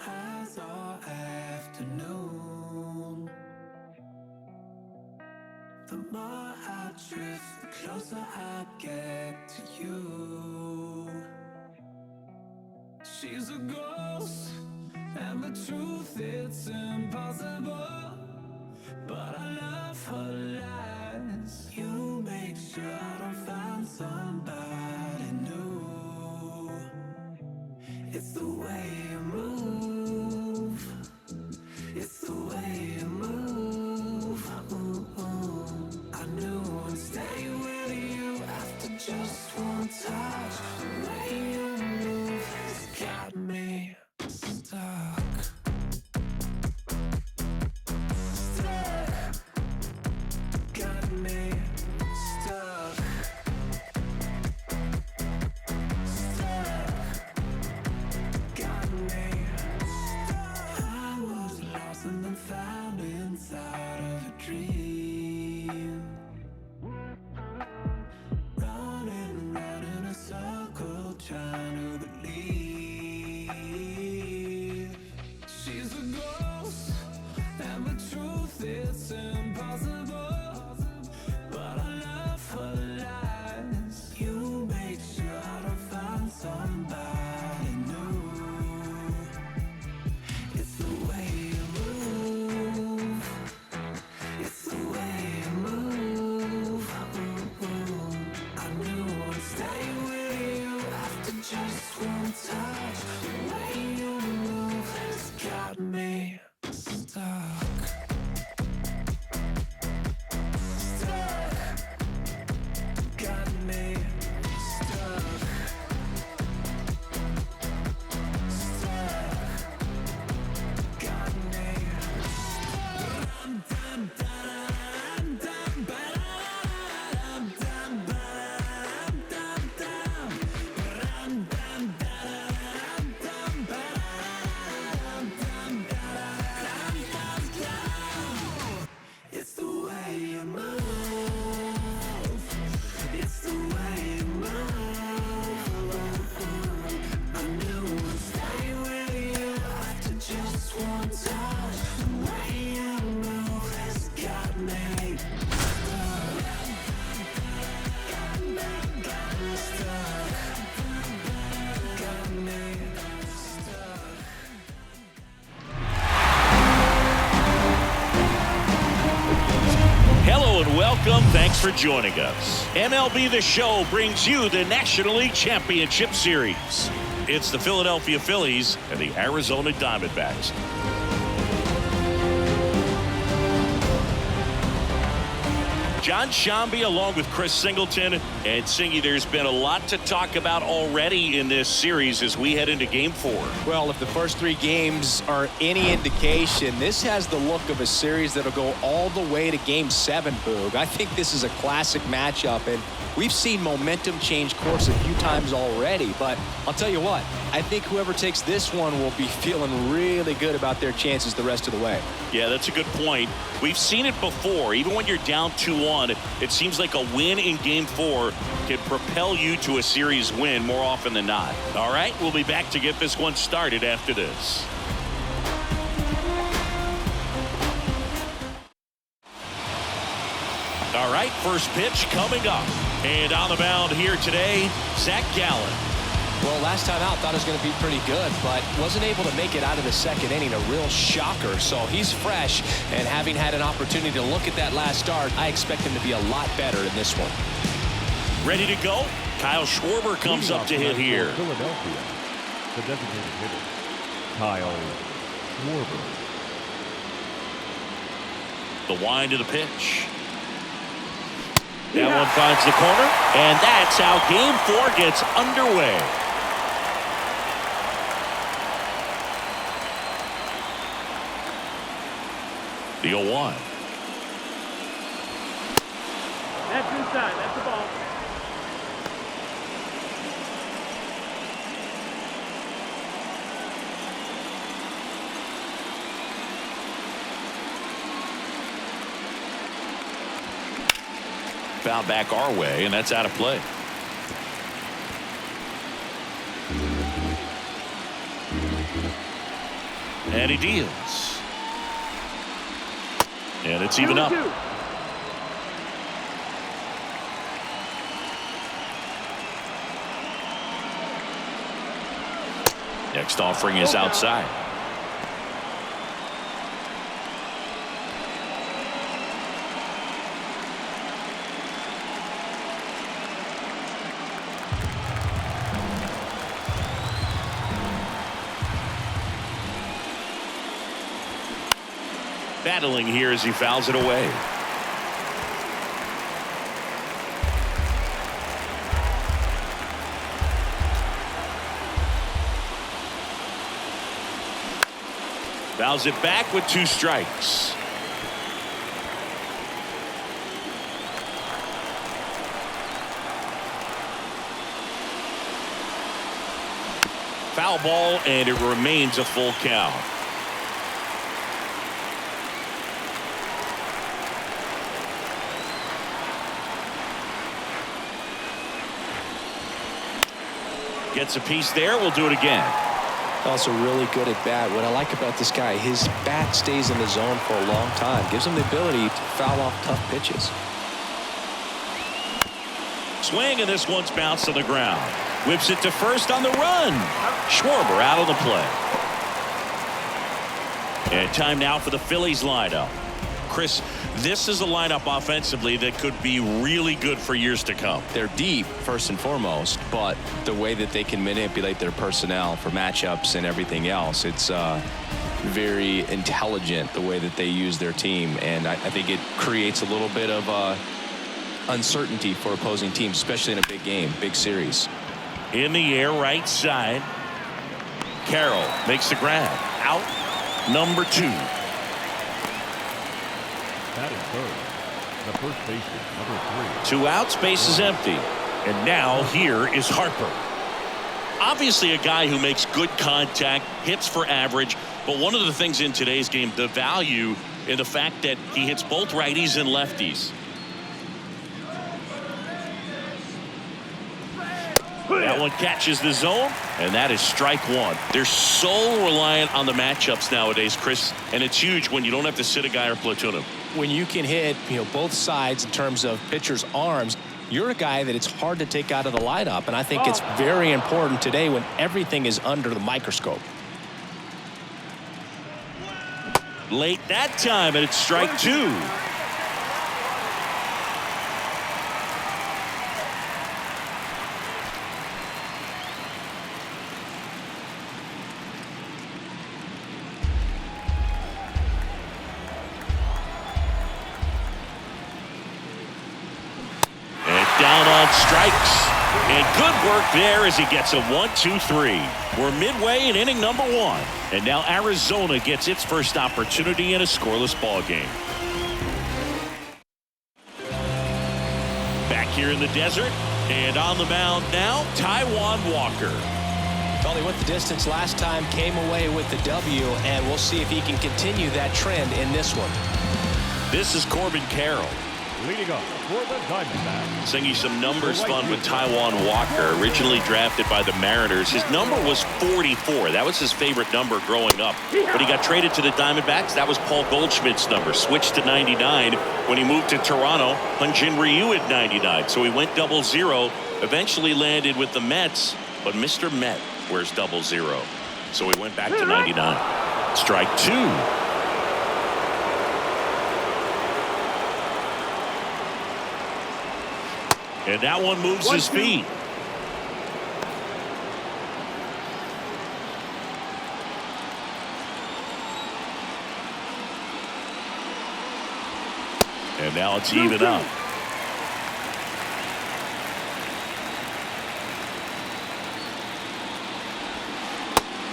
eyes all afternoon. The more I drift, the closer I get to you. She's a ghost, and the truth, it's impossible. But I love her lies. You make sure I don't find somebody new. It's the way you move. It's the way you move. I knew I'd stay with you after just one touch. The way you move has got me stuck. Got me stuck. Got me stuck. I was lost and then found inside of a dream. Running round in a circle, trying to believe. She's a ghost, and the truth, it's impossible. But I love her lies. You make sure I don't find somebody new. It's the way you move. It's the way you move. I knew I'd stay with you after just one touch. The way you move has got me stuck. Stuck. Got me stuck. Stuck. Got me It's the way you move. It's the way you move. I knew I'd stay with you after just one touch. The way you move has got me stuck. Got me stuck. Got me stuck. Hello and welcome. Thanks for joining us. MLB The Show brings you the National League Championship Series. It's the Philadelphia Phillies and the Arizona Diamondbacks. John Shambi along with Chris Singleton. And Singy, there's been a lot to talk about already in this series as we head into Game 4. Well, if the first three games are any indication, this has the look of a series that'll go all the way to Game 7, Boog. I think this is a classic matchup, and we've seen momentum change course a few times already. But I'll tell you what, I think whoever takes this one will be feeling really good about their chances the rest of the way. Yeah, that's a good point. We've seen it before. Even when you're down 2-1, it seems like a win in Game 4 can propel you to a series win more often than not. All right, we'll be back to get this one started after this. All right, first pitch coming up. And on the mound here today, Gallen. Well, last time out, thought it was going to be pretty good, but wasn't able to make it out of the second inning. A real shocker. So he's fresh, and having had an opportunity to look at that last start, I expect him to be a lot better in this one. Ready to go? Kyle Schwarber comes up to hit here. Philadelphia, the designated hitter, Kyle Schwarber. The wind of the pitch. That one finds the corner, and that's how Game 4 gets underway. The 0-1. That's inside. That's the ball. Foul back our way, and that's out of play. And he deals. And it's even up. 2-2. Next offering is outside. Battling here as he fouls it away. Fouls it back with 2 strikes. Foul ball, and it remains a full count. Gets a piece there. We'll do it again. Also really good at bat. What I like about this guy, his bat stays in the zone for a long time. Gives him the ability to foul off tough pitches. Swing, and this one's bounced to the ground. Whips it to first on the run. Schwarber out on the play. And time now for the Phillies lineup. Chris, this is a lineup offensively that could be really good for years to come. They're deep, first and foremost, but the way that they can manipulate their personnel for matchups and everything else, it's very intelligent the way that they use their team. And I think it creates a little bit of uncertainty for opposing teams, especially in a big game, big series. In the air, right side. Carroll makes the grab. Out, number 2. That is third. The first baseman, number 3. 2 outs, base is empty. And now here is Harper. Obviously a guy who makes good contact, hits for average, but one of the things in today's game, the value in the fact that he hits both righties and lefties. That one catches the zone, and that is strike 1. They're so reliant on the matchups nowadays, Chris, and it's huge when you don't have to sit a guy or platoon him. When you can hit, both sides in terms of pitchers' arms, you're a guy that it's hard to take out of the lineup, and I think it's very important today when everything is under the microscope. Late that time, and it's strike 2. Down on strikes, and good work there as he gets a 1-2-3. We're midway in inning number 1, and now Arizona gets its first opportunity in a scoreless ball game. Back here in the desert, and on the mound now, Taijuan Walker. Well, he went the distance last time, came away with the W, and we'll see if he can continue that trend in this one. This is Corbin Carroll. Leading up for the Diamondbacks. Singing some numbers fun with Taijuan Walker, originally drafted by the Mariners. His number was 44. That was his favorite number growing up. When he got traded to the Diamondbacks, that was Paul Goldschmidt's number. Switched to 99 when he moved to Toronto. Hyun-Jin Ryu at 99. So he went 00. Eventually landed with the Mets, but Mr. Met wears 00. So he went back to 99. Strike 2. And that one moves his feet. And now it's even up.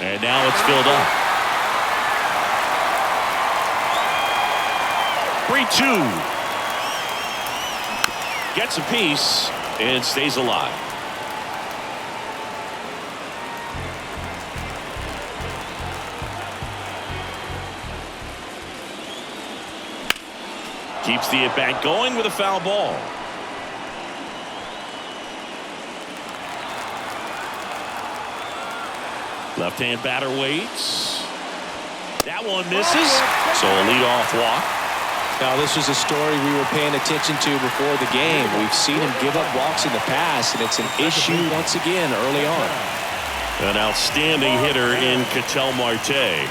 And now it's filled up. 3-2. Gets a piece and stays alive. Keeps the at-bat going with a foul ball. Left-hand batter waits. That one misses. So a leadoff walk. Now, this was a story we were paying attention to before the game. We've seen him give up walks in the past, and it's an issue once again early on. An outstanding hitter in Ketel Marte.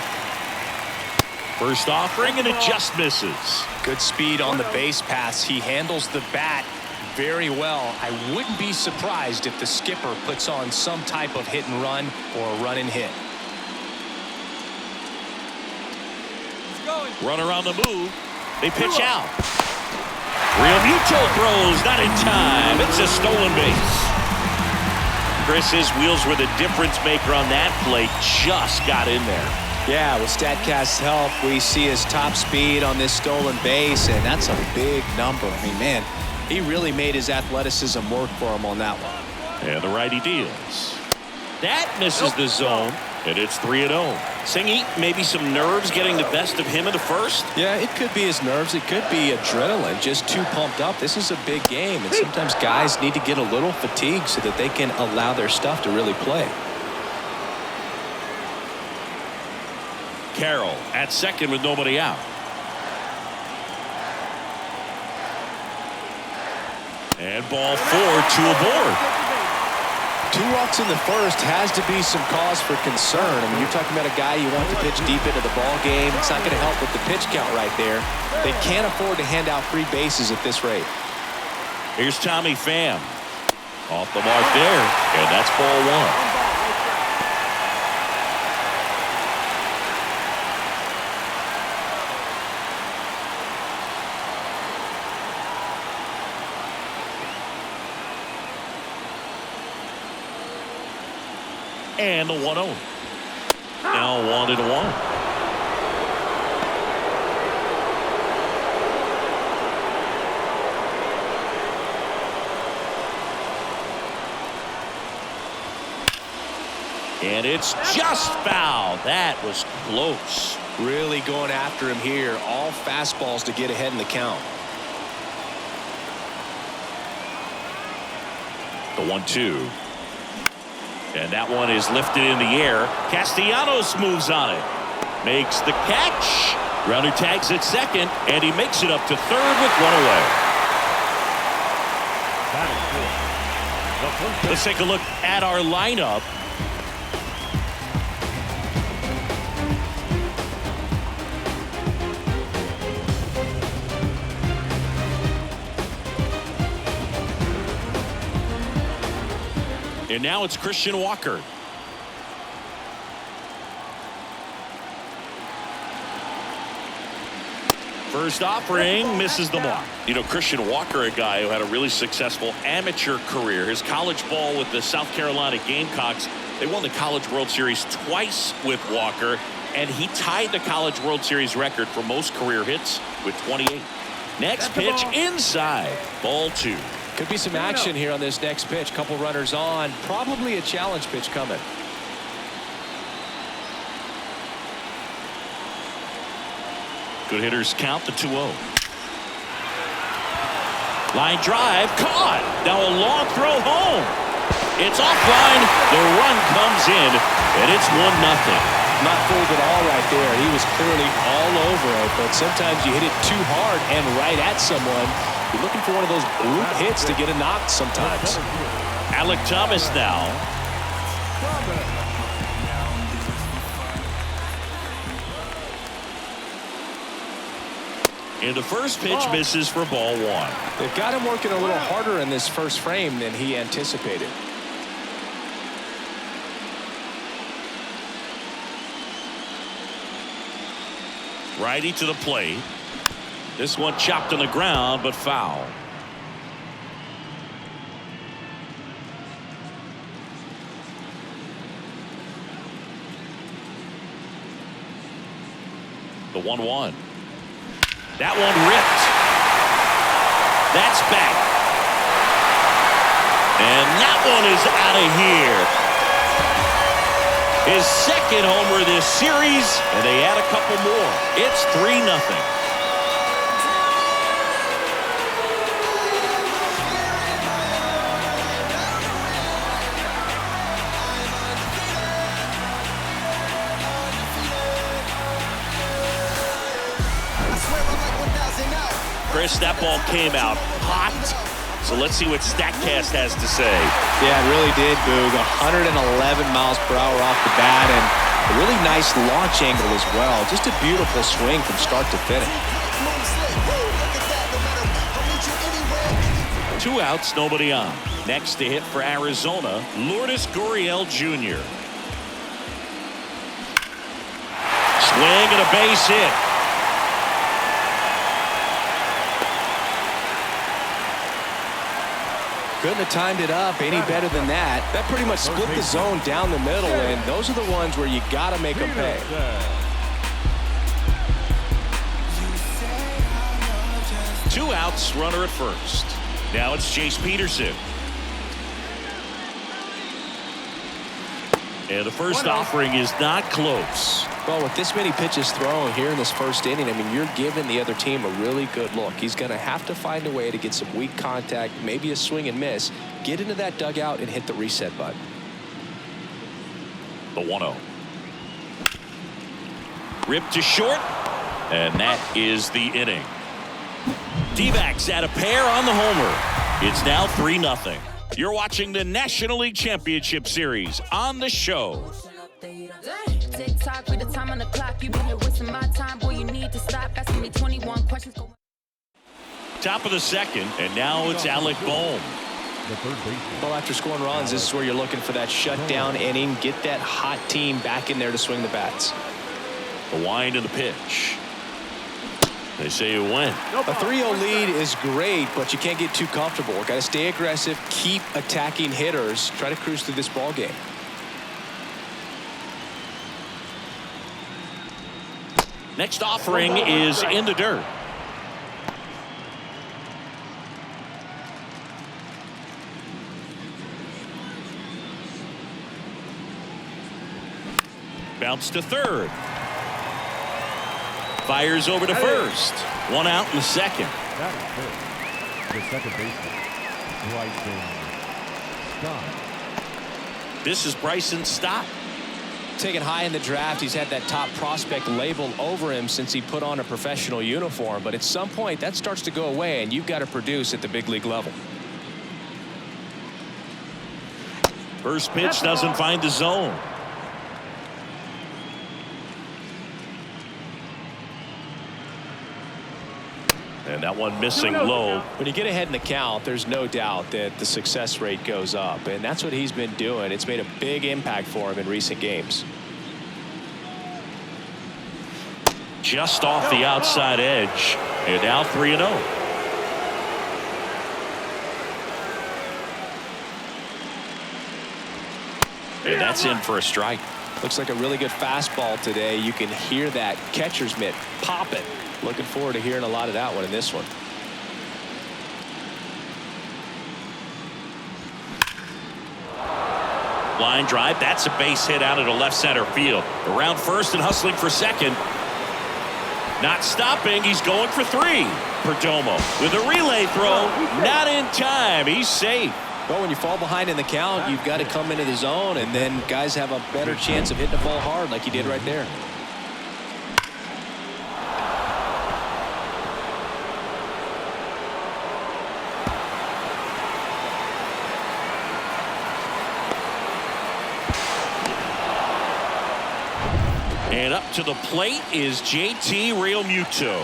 First offering, and it just misses. Good speed on the base pass. He handles the bat very well. I wouldn't be surprised if the skipper puts on some type of hit and run or a run and hit. Runner on the move. They pitch out. Real Muto throws, not in time. It's a stolen base. Chris, his wheels were the difference maker on that play. Just got in there. Yeah, with StatCast's help, we see his top speed on this stolen base, and that's a big number. I mean, man, he really made his athleticism work for him on that one. And the righty deals. That misses the zone, and it's 3-0. Singy, maybe some nerves getting the best of him in the first? Yeah, it could be his nerves. It could be adrenaline, just too pumped up. This is a big game, and sometimes guys need to get a little fatigued so that they can allow their stuff to really play. Carroll at second with nobody out. And ball 4, 2 aboard. 2 walks in the first has to be some cause for concern. I mean, you're talking about a guy you want to pitch deep into the ball game. It's not going to help with the pitch count right there. They can't afford to hand out free bases at this rate. Here's Tommy Pham. Off the mark there, and that's ball 1. And the 1-0. Now 1-1. And it's just foul. That was close. Really going after him here. All fastballs to get ahead in the count. The 1-2. And that one is lifted in the air. Castellanos moves on it. Makes the catch. Runner tags at second, and he makes it up to third with one away. Let's take a look at our lineup. And now it's Christian Walker. First offering misses the mark. You know, Christian Walker, a guy who had a really successful amateur career. His college ball with the South Carolina Gamecocks. They won the College World Series twice with Walker, and he tied the College World Series record for most career hits with 28. Next pitch inside. Ball 2. Could be some action here on this next pitch. Couple runners on. Probably a challenge pitch coming. Good hitters count the 2-0. Line drive caught. Now a long throw home. It's offline. The run comes in, and it's 1-0. Not fooled at all right there. He was clearly all over it, but sometimes you hit it too hard and right at someone. You're looking for one of those group hits to get a knock sometimes. Alec Thomas now. And the first pitch misses for ball 1. They've got him working a little harder in this first frame than he anticipated. Righty to the plate. This one chopped on the ground, but foul. The 1-1. That one ripped. That's back. And that one is out of here. His second homer this series, and they add a couple more. It's 3-0. Chris, that ball came out hot. So let's see what StatCast has to say. Yeah, it really did, Boog. 111 miles per hour off the bat, and a really nice launch angle as well. Just a beautiful swing from start to finish. 2 outs, nobody on. Next to hit for Arizona, Lourdes Gurriel Jr. Swing and a base hit. Couldn't have timed it up any better than that. That pretty much split the zone down the middle, and those are the ones where you got to make them pay. 2 outs, runner at first. Now it's Chase Peterson. And the first offering is not close. Well, with this many pitches thrown here in this first inning, I mean, you're giving the other team a really good look. He's going to have to find a way to get some weak contact, maybe a swing and miss, get into that dugout and hit the reset button. The 1-0. Ripped to short, and that is the inning. D-backs add a pair on the homer. It's now 3-0. You're watching the National League Championship Series on the show. Tick-tock, read the time on the clock. You've been here wasting my time. Boy, you need to stop asking me 21 questions. Top of the second, and now it's Alec Bohm. The third baseman. Well, after scoring runs, this is where you're looking for that shutdown inning. Get that hot team back in there to swing the bats. The wind and the pitch. They say it went. A 3-0 lead is great, but you can't get too comfortable. Got to stay aggressive, keep attacking hitters, try to cruise through this ball game. Next offering is in the dirt. Bounce to third. Fires over to first. 1 out in the second. That is good. The second baseman, Bryson Stott. This is Bryson Stott. Taken high in the draft, he's had that top prospect label over him since he put on a professional uniform, but at some point that starts to go away and you've got to produce at the big league level. First pitch doesn't find the zone. And that one missing low. When you get ahead in the count, there's no doubt that the success rate goes up, and that's what he's been doing. It's made a big impact for him in recent games. Just off the outside edge, and now 3-0. And that's in for a strike. Looks like a really good fastball today. You can hear that catcher's mitt popping. Looking forward to hearing a lot of that one in this one. Line drive. That's a base hit out into left center field. Around first and hustling for second. Not stopping. He's going for 3. Perdomo with a relay throw. Not in time. He's safe. Well, when you fall behind in the count, you've got to come into the zone, and then guys have a better chance of hitting the ball hard like he did right there. And up to the plate is JT Realmuto.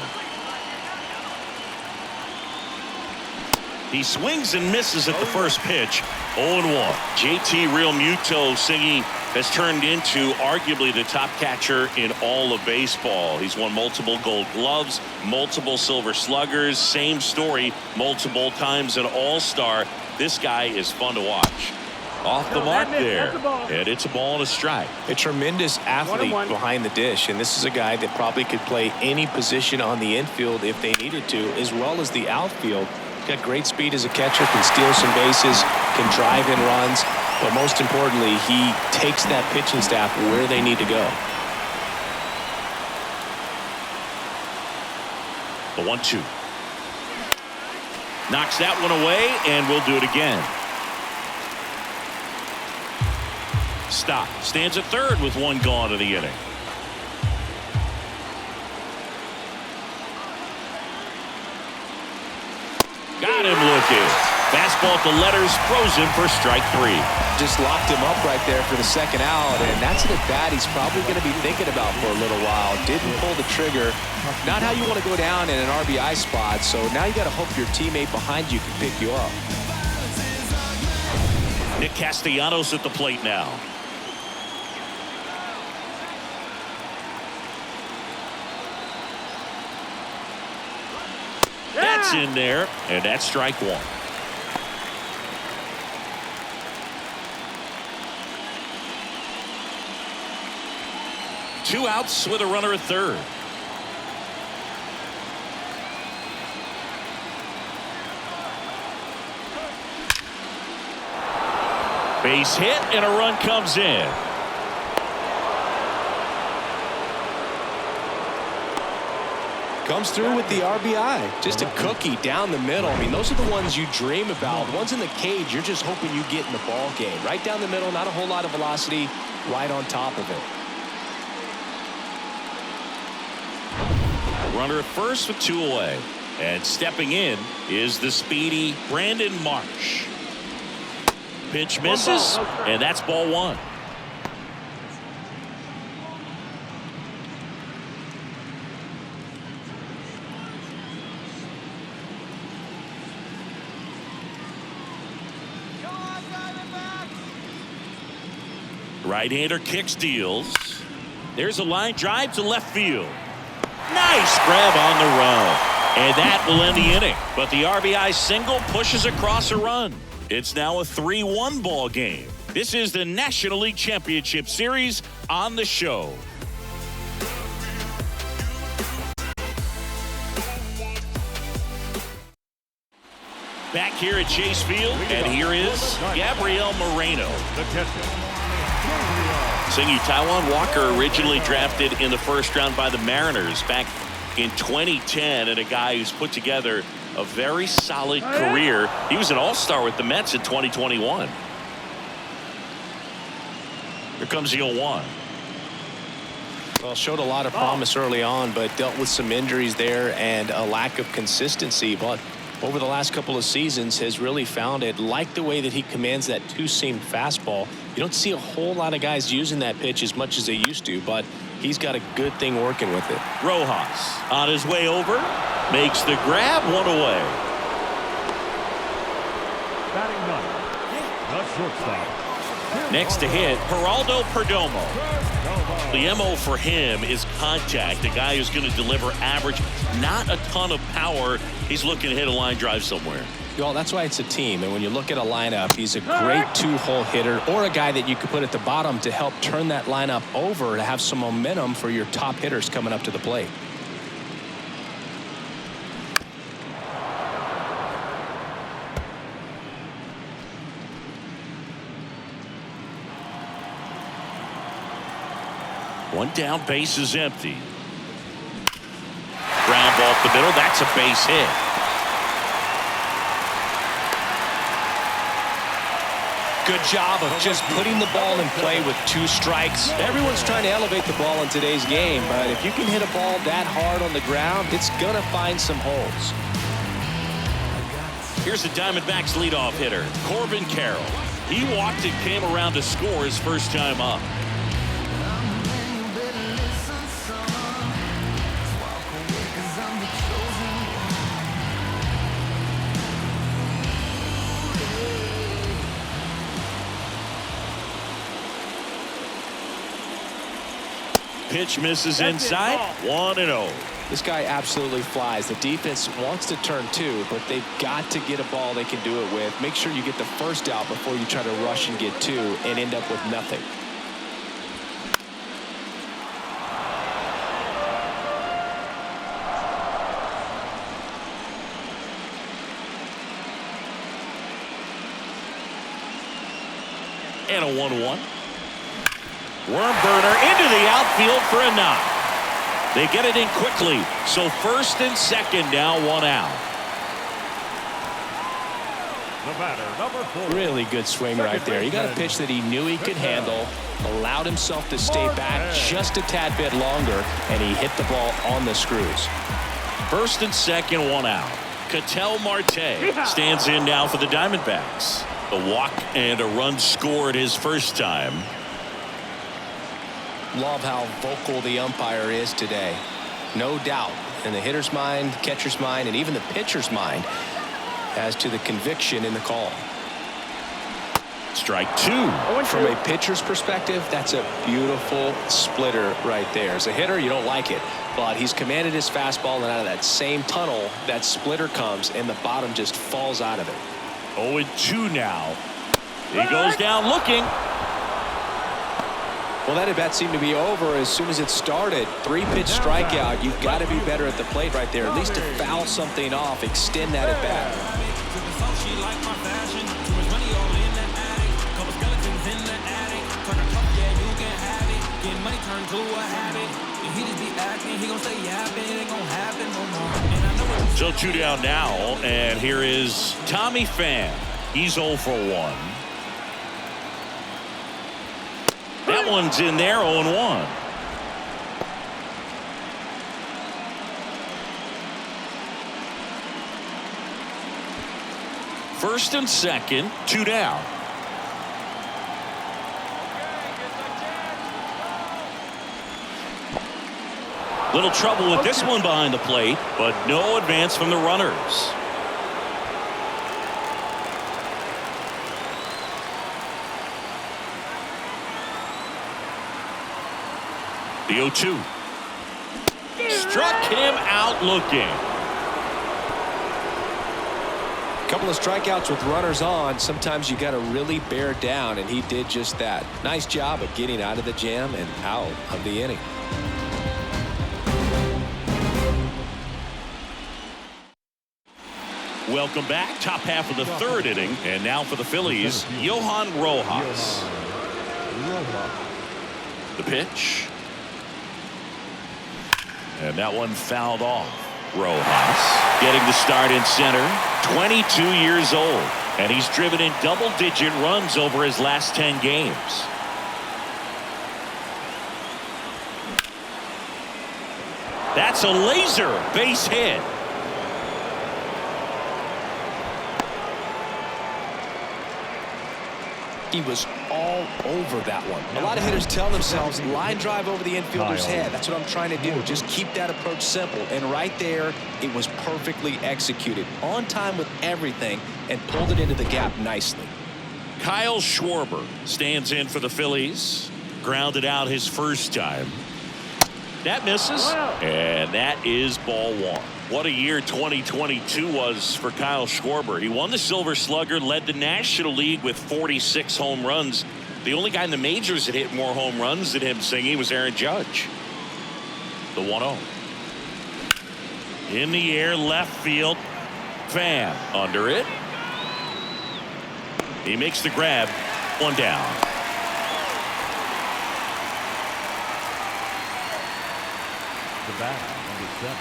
He swings and misses at the first pitch. 0-1. JT Realmuto, Siggy, has turned into arguably the top catcher in all of baseball. He's won multiple Gold Gloves, multiple Silver Sluggers. Same story, multiple times an All-Star. This guy is fun to watch. Off the mark there, and it's a ball and a strike. A tremendous athlete behind the dish, and this is a guy that probably could play any position on the infield if they needed to, as well as the outfield. Got great speed as a catcher, can steal some bases, can drive in runs, but most importantly, he takes that pitching staff where they need to go. The 1-2. Knocks that one away, and we'll do it again. Stop. Stands at third with 1 gone in the inning. effective. Fastball at the letters, frozen for strike 3. Just locked him up right there for the second out, and that's an at-bat he's probably going to be thinking about for a little while. Didn't pull the trigger. Not how you want to go down in an RBI spot, so now you got to hope your teammate behind you can pick you up. Nick Castellanos at the plate now. That's in there, and that's strike 1. Two outs with a runner at third. Base hit, and a run comes in. Comes through with the RBI. Just a cookie down the middle. I mean, those are the ones you dream about. Ones in the cage, you're just hoping you get in the ball game. Right down the middle, not a whole lot of velocity, right on top of it. Runner at first with 2 away. And stepping in is the speedy Brandon Marsh. Pitch misses, and that's ball 1. Right-hander kicks, deals. There's a line drive to left field. Nice grab on the run. And that will end the inning. But the RBI single pushes across a run. It's now a 3-1 ball game. This is the National League Championship Series on the show. Back here at Chase Field, and here is Gabriel Moreno. Singing Taijuan Walker, originally drafted in the first round by the Mariners back in 2010, and a guy who's put together a very solid career. He was an all-star with the Mets in 2021. Here comes the 0-1. Well, showed a lot of promise early on, but dealt with some injuries there and a lack of consistency. But over the last couple of seasons has really found it. Like the way that he commands that two-seam fastball. You don't see a whole lot of guys using that pitch as much as they used to, but he's got a good thing working with it. Rojas on his way over, makes the grab, 1 away. Batting 9. The shortstop. Next to hit, Geraldo Perdomo. The MO for him is contact. A guy who's going to deliver average, not a ton of power. He's looking to hit a line drive somewhere. Well, that's why it's a team. And when you look at a lineup, he's a great two-hole hitter or a guy that you could put at the bottom to help turn that lineup over to have some momentum for your top hitters coming up to the plate. One down, base is empty. Ground ball up the middle. That's a base hit. Good job of just putting the ball in play with 2 strikes. Everyone's trying to elevate the ball in today's game, but if you can hit a ball that hard on the ground, it's going to find some holes. Here's the Diamondbacks leadoff hitter, Corbin Carroll. He walked and came around to score his first time up. Pitch misses inside. 1-0. This guy absolutely flies. The defense wants to turn 2, but they've got to get a ball they can do it with. Make sure you get the first out before you try to rush and get 2 and end up with nothing. And a 1-1. Worm burner into the outfield for a knock. They get it in quickly. So first and second now, 1 out. The batter, number 4. Really good swing right there. He got a pitch that he knew he could handle, allowed himself to stay back just a tad bit longer, and he hit the ball on the screws. First and second, 1 out. Ketel Marte stands in now for the Diamondbacks. A walk and a run scored his first time. Love how vocal the umpire is today. No doubt in the hitter's mind, catcher's mind, and even the pitcher's mind as to the conviction in the call. Strike two. From a pitcher's perspective, that's a beautiful splitter right there. As a hitter, you don't like it, but he's commanded his fastball, and out of that same tunnel, that splitter comes, and the bottom just falls out of it. 0-2 now. He goes down looking. Well, that at-bat seemed to be over as soon as it started. 3-pitch strikeout. You've got to be better at the plate right there, at least to foul something off, extend that at-bat. So 2 down now, and here is Tommy Pham. He's 0 for 1. That one's in there, 0-1. First and second, 2 down. Little trouble with this one behind the plate, but no advance from the runners. The 0-2. Struck him out looking. A couple of strikeouts with runners on. Sometimes you got to really bear down, and he did just that. Nice job of getting out of the jam and out of the inning. Welcome back. Top half of the third inning. And now for the Phillies, Johan Rojas. The pitch. And that one fouled off. Rojas getting the start in center. 22 years old. And he's driven in double-digit runs over his last 10 games. That's a laser base hit. He was all over that one. A lot of hitters tell themselves line drive over the infielder's head. That's what I'm trying to do. Just keep that approach simple. And right there, it was perfectly executed. On time with everything and pulled it into the gap nicely. Kyle Schwarber stands in for the Phillies. Grounded out his first time. That misses. And that is ball one. What a year 2022 was for Kyle Schwarber. He won the Silver Slugger, led the National League with 46 home runs. The only guy in the majors that hit more home runs than him, Singy, was Aaron Judge. The 1-0. In the air, left field. Pham under it. He makes the grab. One down. The batter, number 7.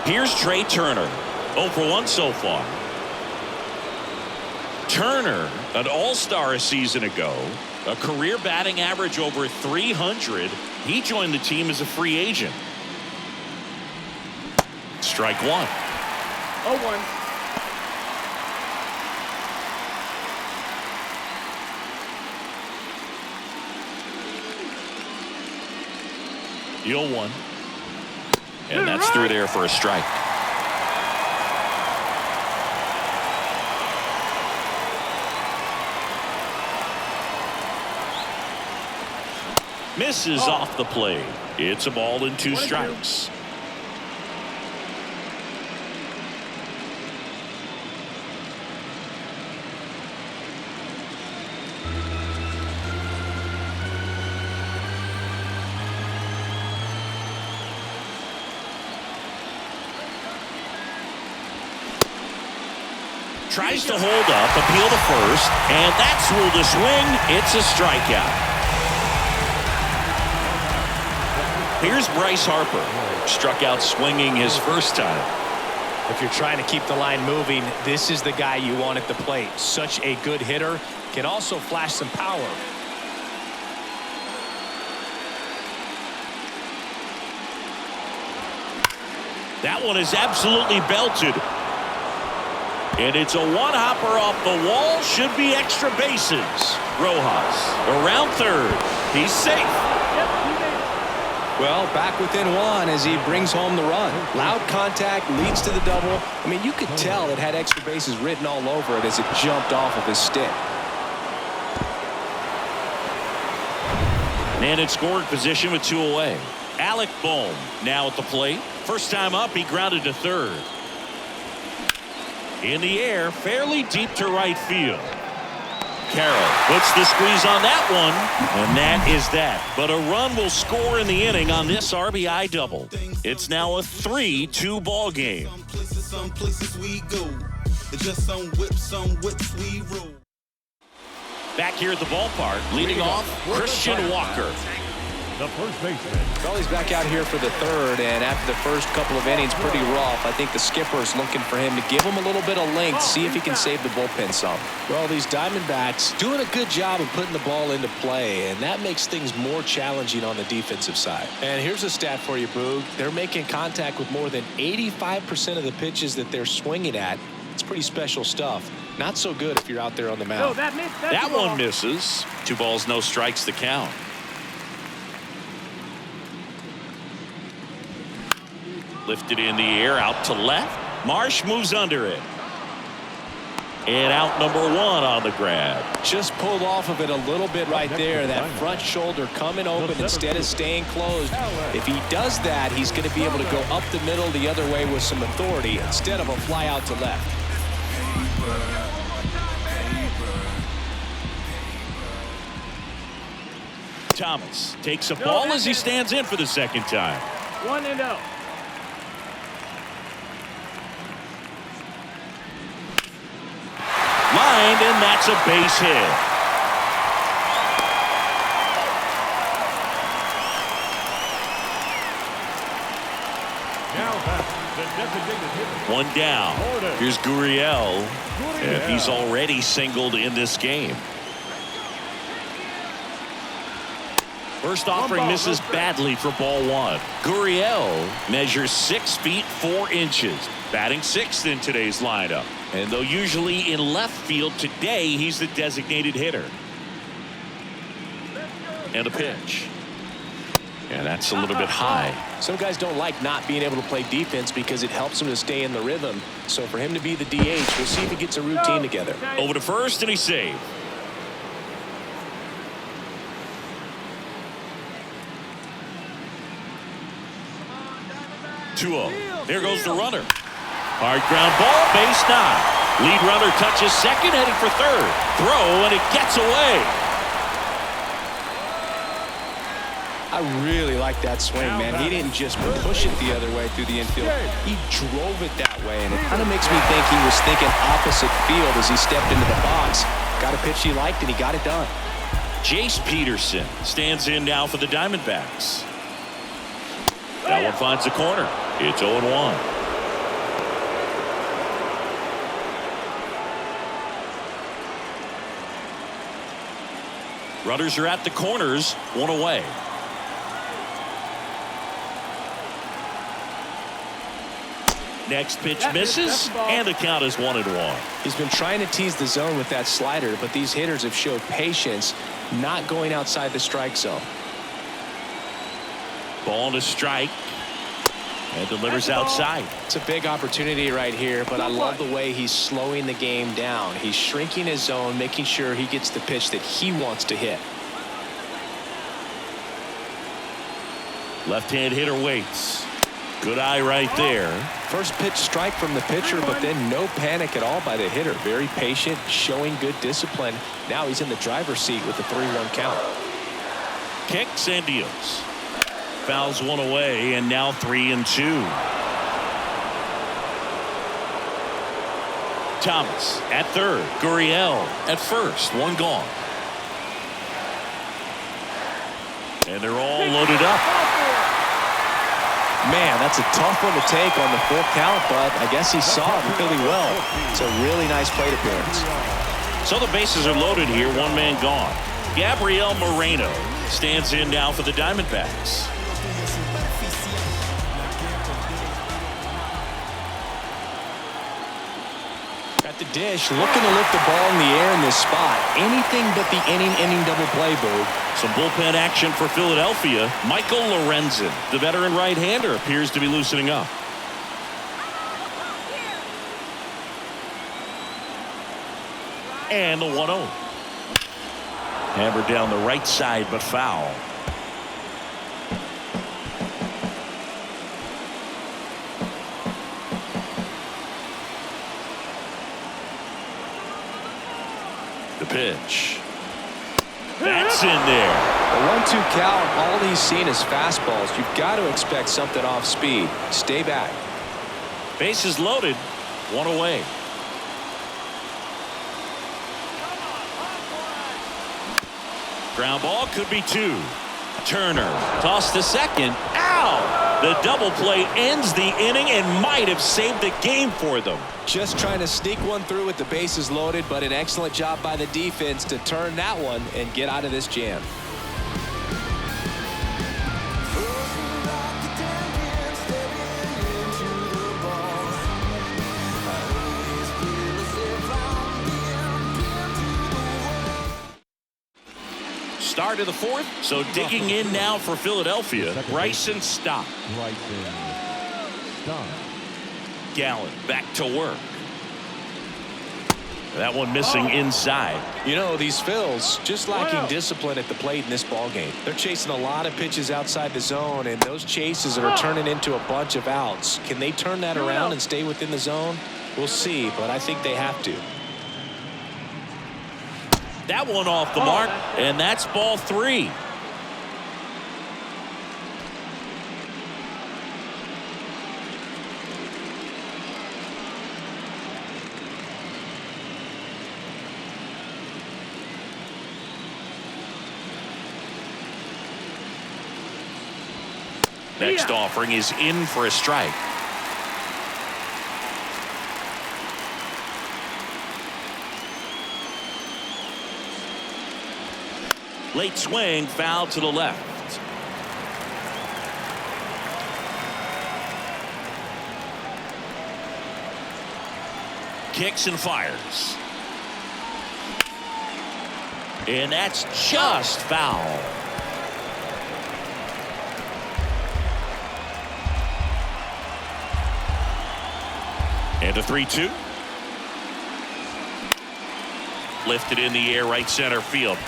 Here's Trey Turner. 0 for 1 so far. Turner, an all-star a season ago, a career batting average over 300. He joined the team as a free agent. Strike one. 0-1. The 0-1. And that's through there for a strike. Misses off the plate. It's a ball and 2 strikes. Tries to hold up, appeal to first, and that's ruled a swing. It's a strikeout. Here's Bryce Harper. Struck out swinging his first time. If you're trying to keep the line moving, this is the guy you want at the plate. Such a good hitter. Can also flash some power. That one is absolutely belted. And it's a one-hopper off the wall. Should be extra bases. Rojas around third. He's safe. Well, back within one as he brings home the run. Loud contact leads to the double. I mean, you could tell it had extra bases written all over it as it jumped off of his stick. And in scoring position with 2 away. Alec Bohm now at the plate. First time up, he grounded to third. In the air, fairly deep to right field. Carroll puts the squeeze on that one, and that is that. But a run will score in the inning on this RBI double. It's now a 3-2 ball game. Some places we go. Just some whips we roll. Back here at the ballpark, leading off, Christian Walker. The first baseman. Well, he's back out here for the third, and after the first couple of innings, pretty rough. I think the skipper's looking for him to give him a little bit of length, see if he can save the bullpen some. Well, these Diamondbacks doing a good job of putting the ball into play, and that makes things more challenging on the defensive side. And here's a stat for you, Boog. They're making contact with more than 85% of the pitches that they're swinging at. It's pretty special stuff. Not so good if you're out there on the mound. No, that One misses. 2 balls, no strikes, the count. Lifted in the air, out to left. Marsh moves under it. And out number 1 on the grab. Just pulled off of it a little bit right there. That front shoulder coming open instead of staying closed. If he does that, he's going to be able to go up the middle the other way with some authority instead of a fly out to left. Thomas takes a ball as he stands in for the second time. 1-0. Lined, and that's a base hit. Now back, the designated hitter. 1 down. Here's Gurriel, and he's already singled in this game. First offering misses badly for ball 1. Gurriel measures 6 feet 4 inches, batting 6th in today's lineup. And though usually in left field, today he's the designated hitter. And a pitch. And that's a little bit high. Some guys don't like not being able to play defense because it helps them to stay in the rhythm. So for him to be the DH, we'll see if he gets a routine together. Over to first, and he's saved. There goes the runner. Hard ground ball, base knock. Lead runner touches second, heading for third. Throw, and it gets away. I really like that swing, man. He didn't just push it the other way through the infield. He drove it that way, and it kind of makes me think he was thinking opposite field as he stepped into the box. Got a pitch he liked, and he got it done. Jace Peterson stands in now for the Diamondbacks. That one finds the corner. It's 0-1. Runners are at the corners, 1 away. Next pitch misses, and the count is 1-1. He's been trying to tease the zone with that slider, but these hitters have showed patience, not going outside the strike zone. Ball to strike. And delivers outside. It's a big opportunity right here, but I love the way he's slowing the game down. He's shrinking his zone, making sure he gets the pitch that he wants to hit. Left-hand hitter waits. Good eye right there. First pitch strike from the pitcher, but then no panic at all by the hitter. Very patient, showing good discipline. Now he's in the driver's seat with the 3-1 count. Kicks and deals. Fouls 1 away, and now 3-2. Thomas at third. Gurriel at first. 1 gone. And they're all loaded up. Man, that's a tough one to take on the full count, but I guess he saw it really well. It's a really nice plate appearance. So the bases are loaded here. 1 man gone. Gabriel Moreno stands in now for the Diamondbacks. At the dish, looking to lift the ball in the air in this spot. Anything but the inning double play, Boog. Some bullpen action for Philadelphia. Michael Lorenzen, the veteran right-hander, appears to be loosening up. And the 1-0. Hammered down the right side, but foul. The pitch. That's in there. A 1-2 count. All he's seen is fastballs. You've got to expect something off speed. Stay back. Bases loaded. One away. Ground ball could be two. Turner tossed to second. Ow! The double play ends the inning and might have saved the game for them. Just trying to sneak one through with the bases loaded, but an excellent job by the defense to turn that one and get out of this jam. Start of the fourth, so digging in now for Philadelphia, Bryson Stott. Bryson Stott. Gallen back to work. That one missing inside. You know, these Phils just lacking discipline at the plate in this ball game. They're chasing a lot of pitches outside the zone, and those chases are turning into a bunch of outs. Can they turn that around and stay within the zone? We'll see, but I think they have to. That one off the mark, and that's ball three. Next offering is in for a strike. Late swing, foul to the left. Kicks and fires. And that's just foul. And a 3-2. Lifted in the air, right center field.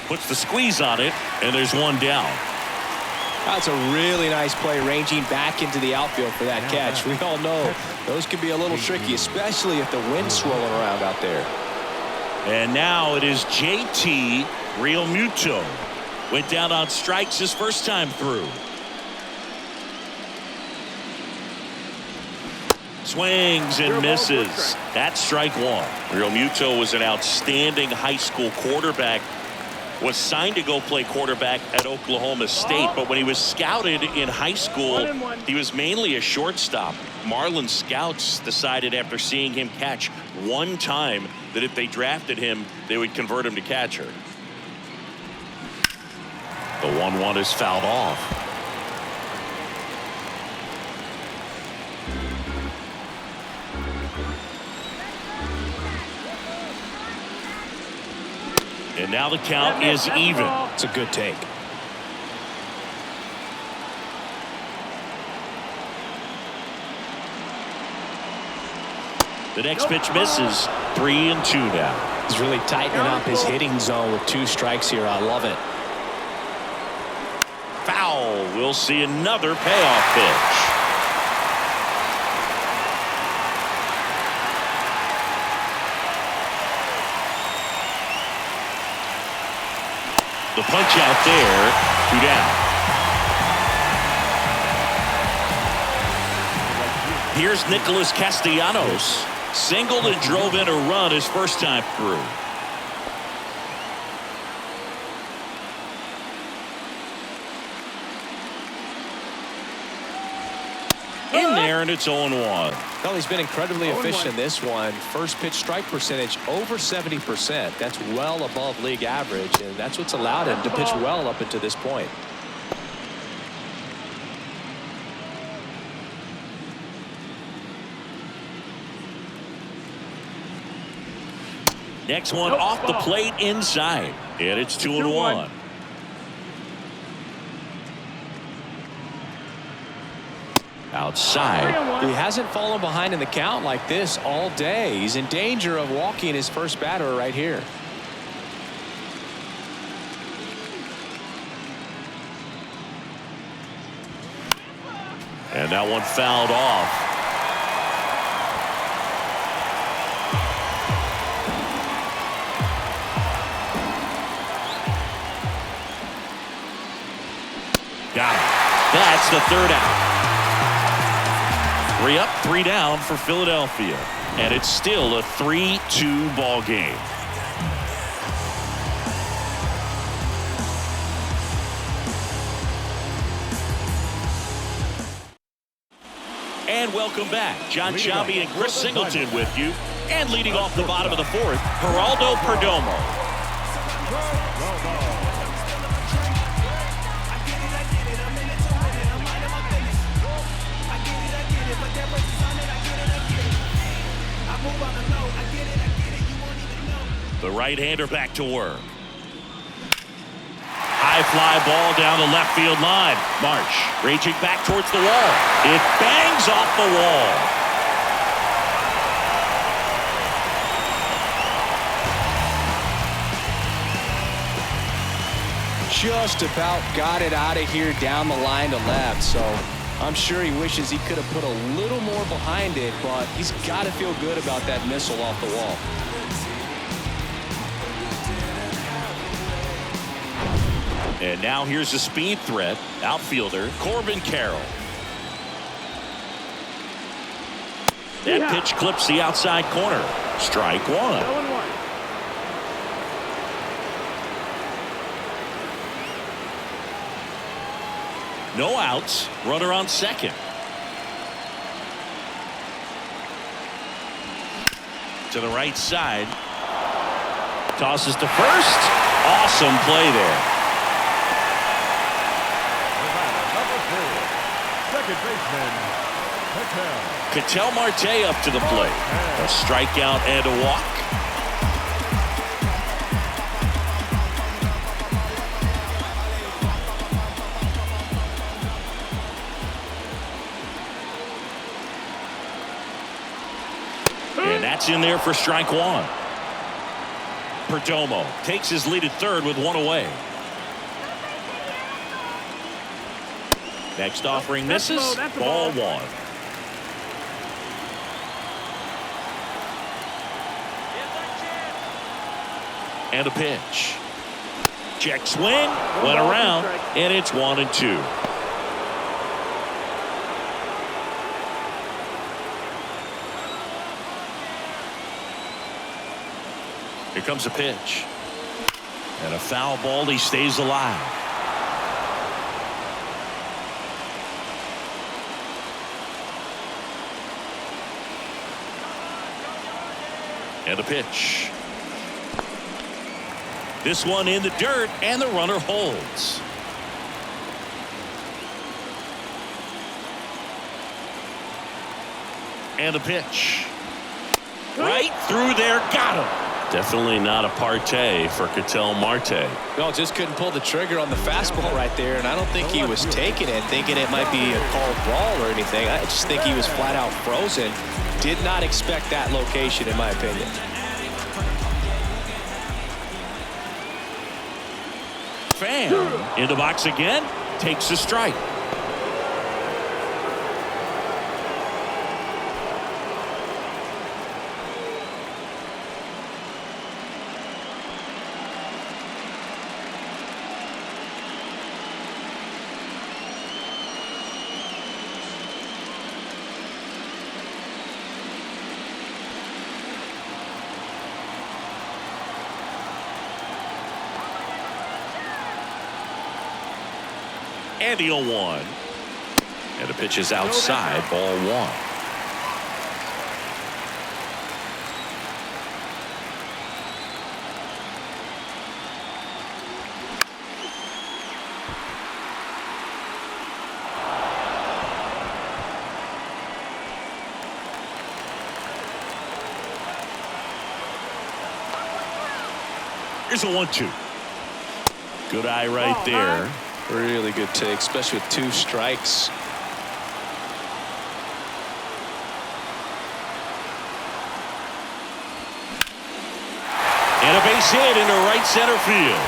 Puts the squeeze on it, and there's one down. That's a really nice play, ranging back into the outfield for that catch. We all know those can be a little tricky, especially if the wind's swirling around out there. And now it is JT Realmuto. Went down on strikes his first time through. Swings and misses. That's strike one. Realmuto was an outstanding high school quarterback. Was signed to go play quarterback at Oklahoma State, but when he was scouted in high school, he was mainly a shortstop. Marlin scouts decided after seeing him catch one time that if they drafted him, they would convert him to catcher. The 1-1 is fouled off. And now the count is even. It's a good take. The next pitch misses. 3-2 now. He's really tightening up his hitting zone with 2 strikes here. I love it. Foul. We'll see another payoff pitch. The punch out there, 2 down. Here's Nicholas Castellanos. Singled and drove in a run his first time through. In there, and it's 0-1. Well, he's been incredibly efficient in this one. First pitch strike percentage over 70%. That's well above league average, and that's what's allowed him to pitch well up until this point. Next one Nope, off the ball. plate inside. And it's 2-1. Outside. 3-1. He hasn't fallen behind in the count like this all day. He's in danger of walking his first batter right here. And that one fouled off. Got it. That's the third out. 3 up, 3 down for Philadelphia. And it's still a 3-2 ball game. And welcome back. John Sciambi and Chris Singleton with you. And leading off the bottom of the fourth, Geraldo Perdomo. The right-hander back to work. High fly ball down the left field line. Marsh raging back towards the wall. It bangs off the wall. Just about got it out of here down the line to left. So I'm sure he wishes he could have put a little more behind it, but he's got to feel good about that missile off the wall. And now here's a speed threat. Outfielder Corbin Carroll. That pitch clips the outside corner. Strike one. 0-1. No outs. Runner on second. To the right side. Tosses to first. Awesome play there. Second baseman, Ketel Marte up to the plate. A strikeout and a walk. And that's in there for strike one. Perdomo takes his lead at third with one away. Next offering misses. Ball one. And a pitch. Check swing. Went around. And it's 1-2. Here comes a pitch. And a foul ball. He stays alive. And a pitch. This one in the dirt, and the runner holds. And a pitch. Right through there, got him. Definitely not a partay for Ketel Marte. Well, just couldn't pull the trigger on the fastball right there, and I don't think he was taking it, thinking it might be a called ball or anything. I just think he was flat out frozen. Did not expect that location, in my opinion. Pham in the box again, takes a strike. And the 0-1. And the pitch is outside, ball one. Here's a 1-2. Good eye right there. Really good take, especially with 2 strikes. And a base hit into right center field.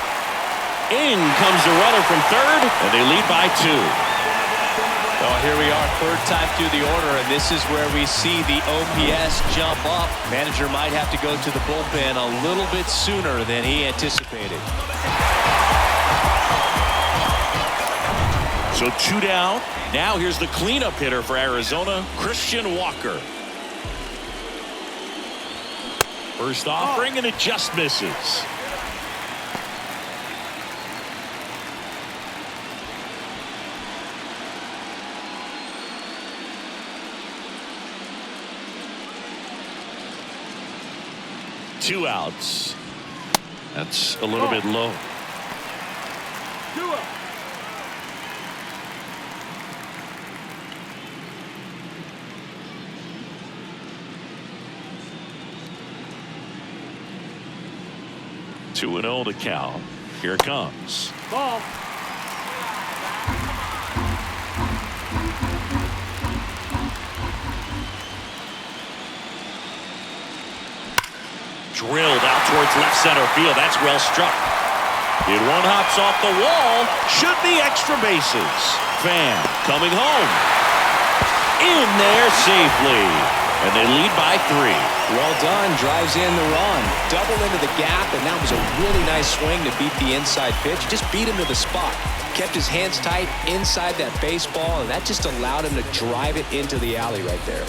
In comes the runner from third, and they lead by 2. Well, here we are, 3rd time through the order, and this is where we see the OPS jump up. Manager might have to go to the bullpen a little bit sooner than he anticipated. So 2 down. Now here's the cleanup hitter for Arizona, Christian Walker. First offering, and it just misses. Two outs. That's a little bit low. 2 up. Two and 0 to count. Here it comes. Ball. Drilled out towards left center field. That's well struck. It one hops off the wall. Should be extra bases. Fan coming home. In there safely. And they lead by 3. Well done. Drives in the run. Double into the gap, and that was a really nice swing to beat the inside pitch. Just beat him to the spot. Kept his hands tight inside that baseball, and that just allowed him to drive it into the alley right there.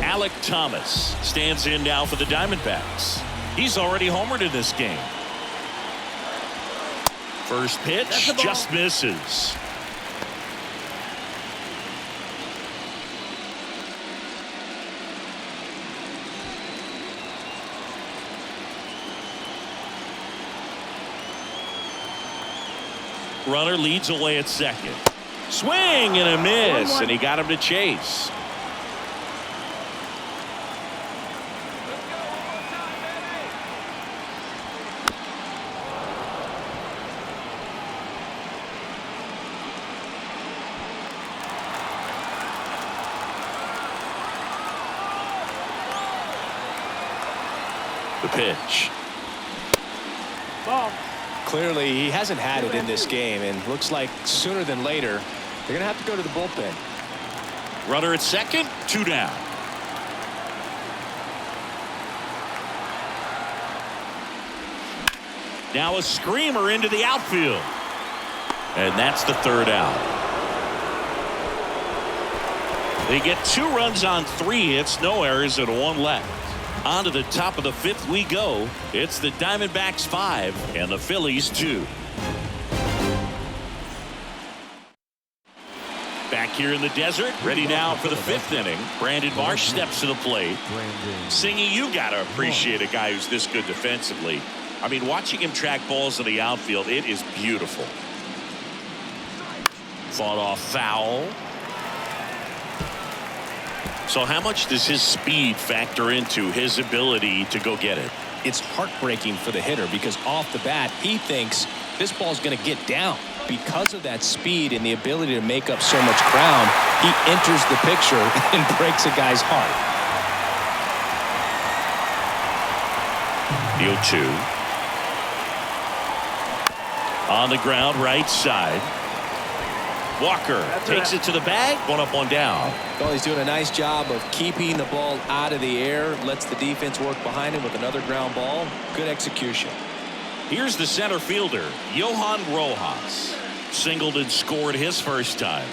Alec Thomas stands in now for the Diamondbacks. He's already homered in this game. First pitch just misses. Runner leads away at second. Swing and a miss, and he got him to chase. The pitch. Ball. Clearly, he hasn't had it in this game, and looks like sooner than later, they're going to have to go to the bullpen. Runner at second, 2 down. Now a screamer into the outfield. And that's the 3rd out. They get 2 runs on 3 hits, no errors, and 1 left. On to the top of the 5th we go. It's the Diamondbacks 5 and the Phillies 2. Back here in the desert, ready now for the 5th inning. Brandon Marsh steps to the plate. Singy, you gotta appreciate a guy who's this good defensively. I mean, watching him track balls in the outfield, it is beautiful. Fought off foul. So how much does his speed factor into his ability to go get it? It's heartbreaking for the hitter because off the bat, he thinks this ball's going to get down. Because of that speed and the ability to make up so much ground, he enters the picture and breaks a guy's heart. The 0-2. On the ground, right side. Walker takes it to the bag. 1 up, 1 down. Well, he's doing a nice job of keeping the ball out of the air. Lets the defense work behind him with another ground ball. Good execution. Here's the center fielder, Johan Rojas. Singled and scored his first time.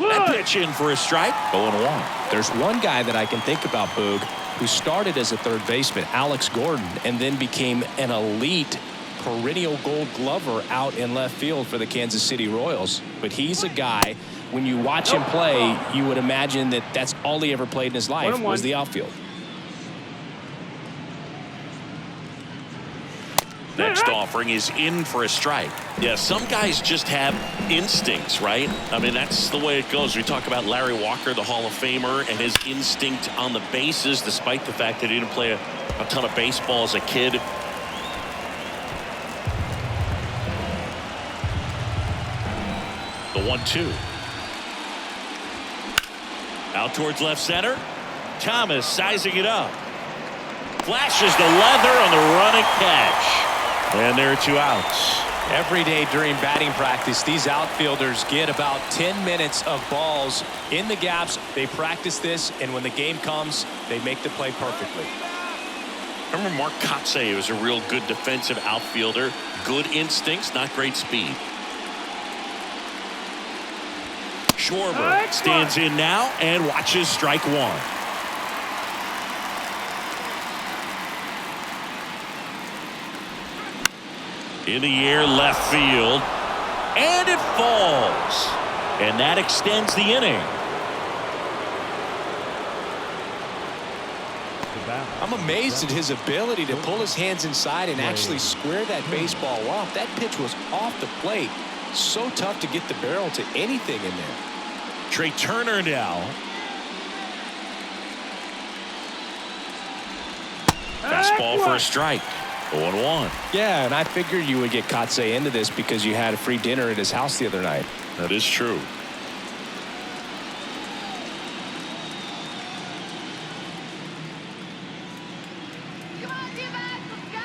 That pitch in for a strike. 0-1. There's one guy that I can think about, Boog, who started as a third baseman, Alex Gordon, and then became an elite perennial Gold Glover out in left field for the Kansas City Royals. But he's a guy, when you watch him play, you would imagine that that's all he ever played in his life was the outfield. Next offering is in for a strike. Yeah, some guys just have instincts, right? I mean, that's the way it goes. We talk about Larry Walker, the Hall of Famer, and his instinct on the bases, despite the fact that he didn't play a ton of baseball as a kid. The 1-2. Out towards left center. Thomas sizing it up. Flashes the leather on the running catch. And there are 2 outs. Every day during batting practice, these outfielders get about 10 minutes of balls in the gaps. They practice this, and when the game comes, they make the play perfectly. Remember Mark Kotsay was a real good defensive outfielder. Good instincts, not great speed. Schwarber stands in now and watches strike 1. In the air, left field, and it falls, and that extends the inning. I'm amazed at his ability to pull his hands inside and actually square that baseball off. That pitch was off the plate. So tough to get the barrel to anything in there. Trey Turner now. Fastball for a strike. 0-1. Yeah, and I figured you would get Kotsay into this because you had a free dinner at his house the other night. That is true. Come on, D-backs, let's go!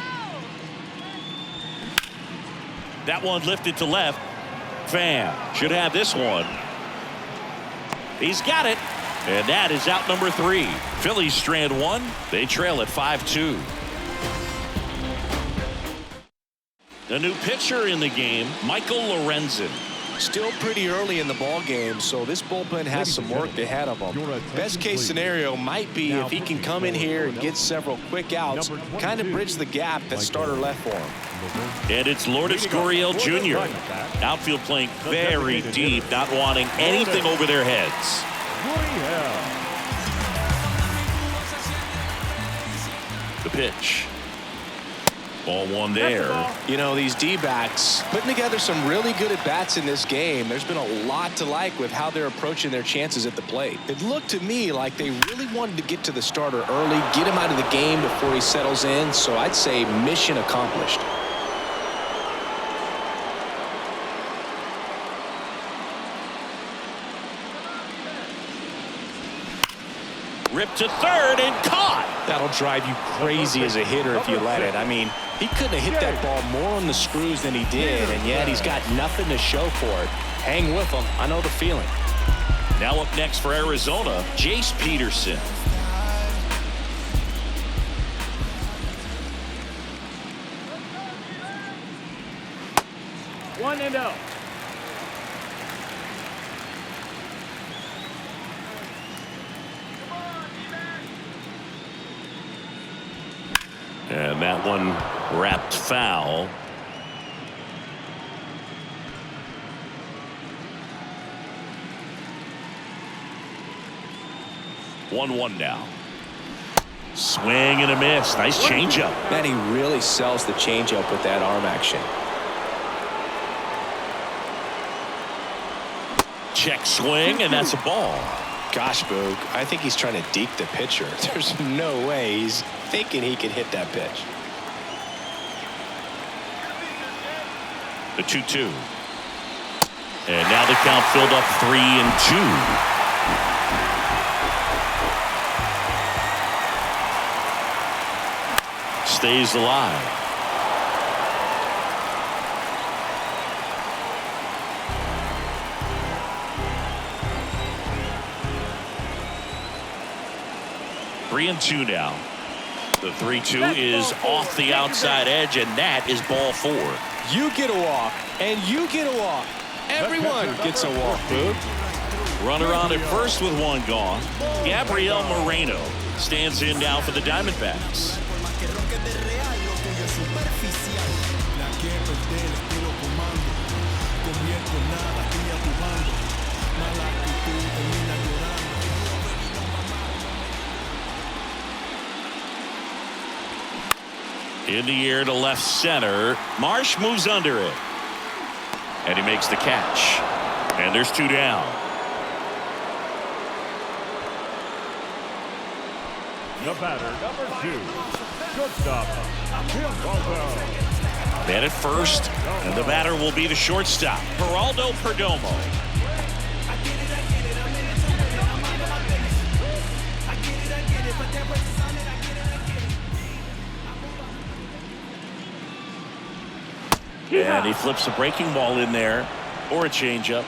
That one lifted to left. Pham should have this one. He's got it. And that is out number 3. Phillies strand 1. They trail at 5-2. The new pitcher in the game, Michael Lorenzen. Still pretty early in the ball game, so this bullpen has some work ahead of them. Best case scenario might be if he can come in here and get several quick outs, kind of bridge the gap that starter left for him. And it's Lourdes Gurriel Jr. Outfield playing very deep, not wanting anything over their heads. The pitch. Ball 1 there. You know, these D-backs putting together some really good at-bats in this game. There's been a lot to like with how they're approaching their chances at the plate. It looked to me like they really wanted to get to the starter early, get him out of the game before he settles in. So I'd say mission accomplished. Ripped to third and caught. That'll drive you crazy as a hitter if you let it. I mean, he couldn't have hit that ball more on the screws than he did, and yet he's got nothing to show for it. Hang with him. I know the feeling. Now up next for Arizona, Jace Peterson. One and out. And that one wrapped foul. One now. Swing and a miss. Nice changeup. Man, he really sells the changeup with that arm action. Check swing, and that's a ball. Gosh, Boog, I think he's trying to deke the pitcher. There's no way he's thinking he can hit that pitch. The 2-2. And now the count filled up 3-2. Stays alive. Three and two now. The 3-2 is off the outside edge, and that is ball 4. You get a walk, and you get a walk. Everyone gets a walk, Boog. Runner on at first with 1 gone. Gabriel Moreno stands in now for the Diamondbacks. In the air to left center. Marsh moves under it. And he makes the catch. And there's 2 down. The batter, number 2, shortstop, Geraldo. Man at first, and the batter will be the shortstop, Geraldo Perdomo. And he flips a breaking ball in there, or a changeup.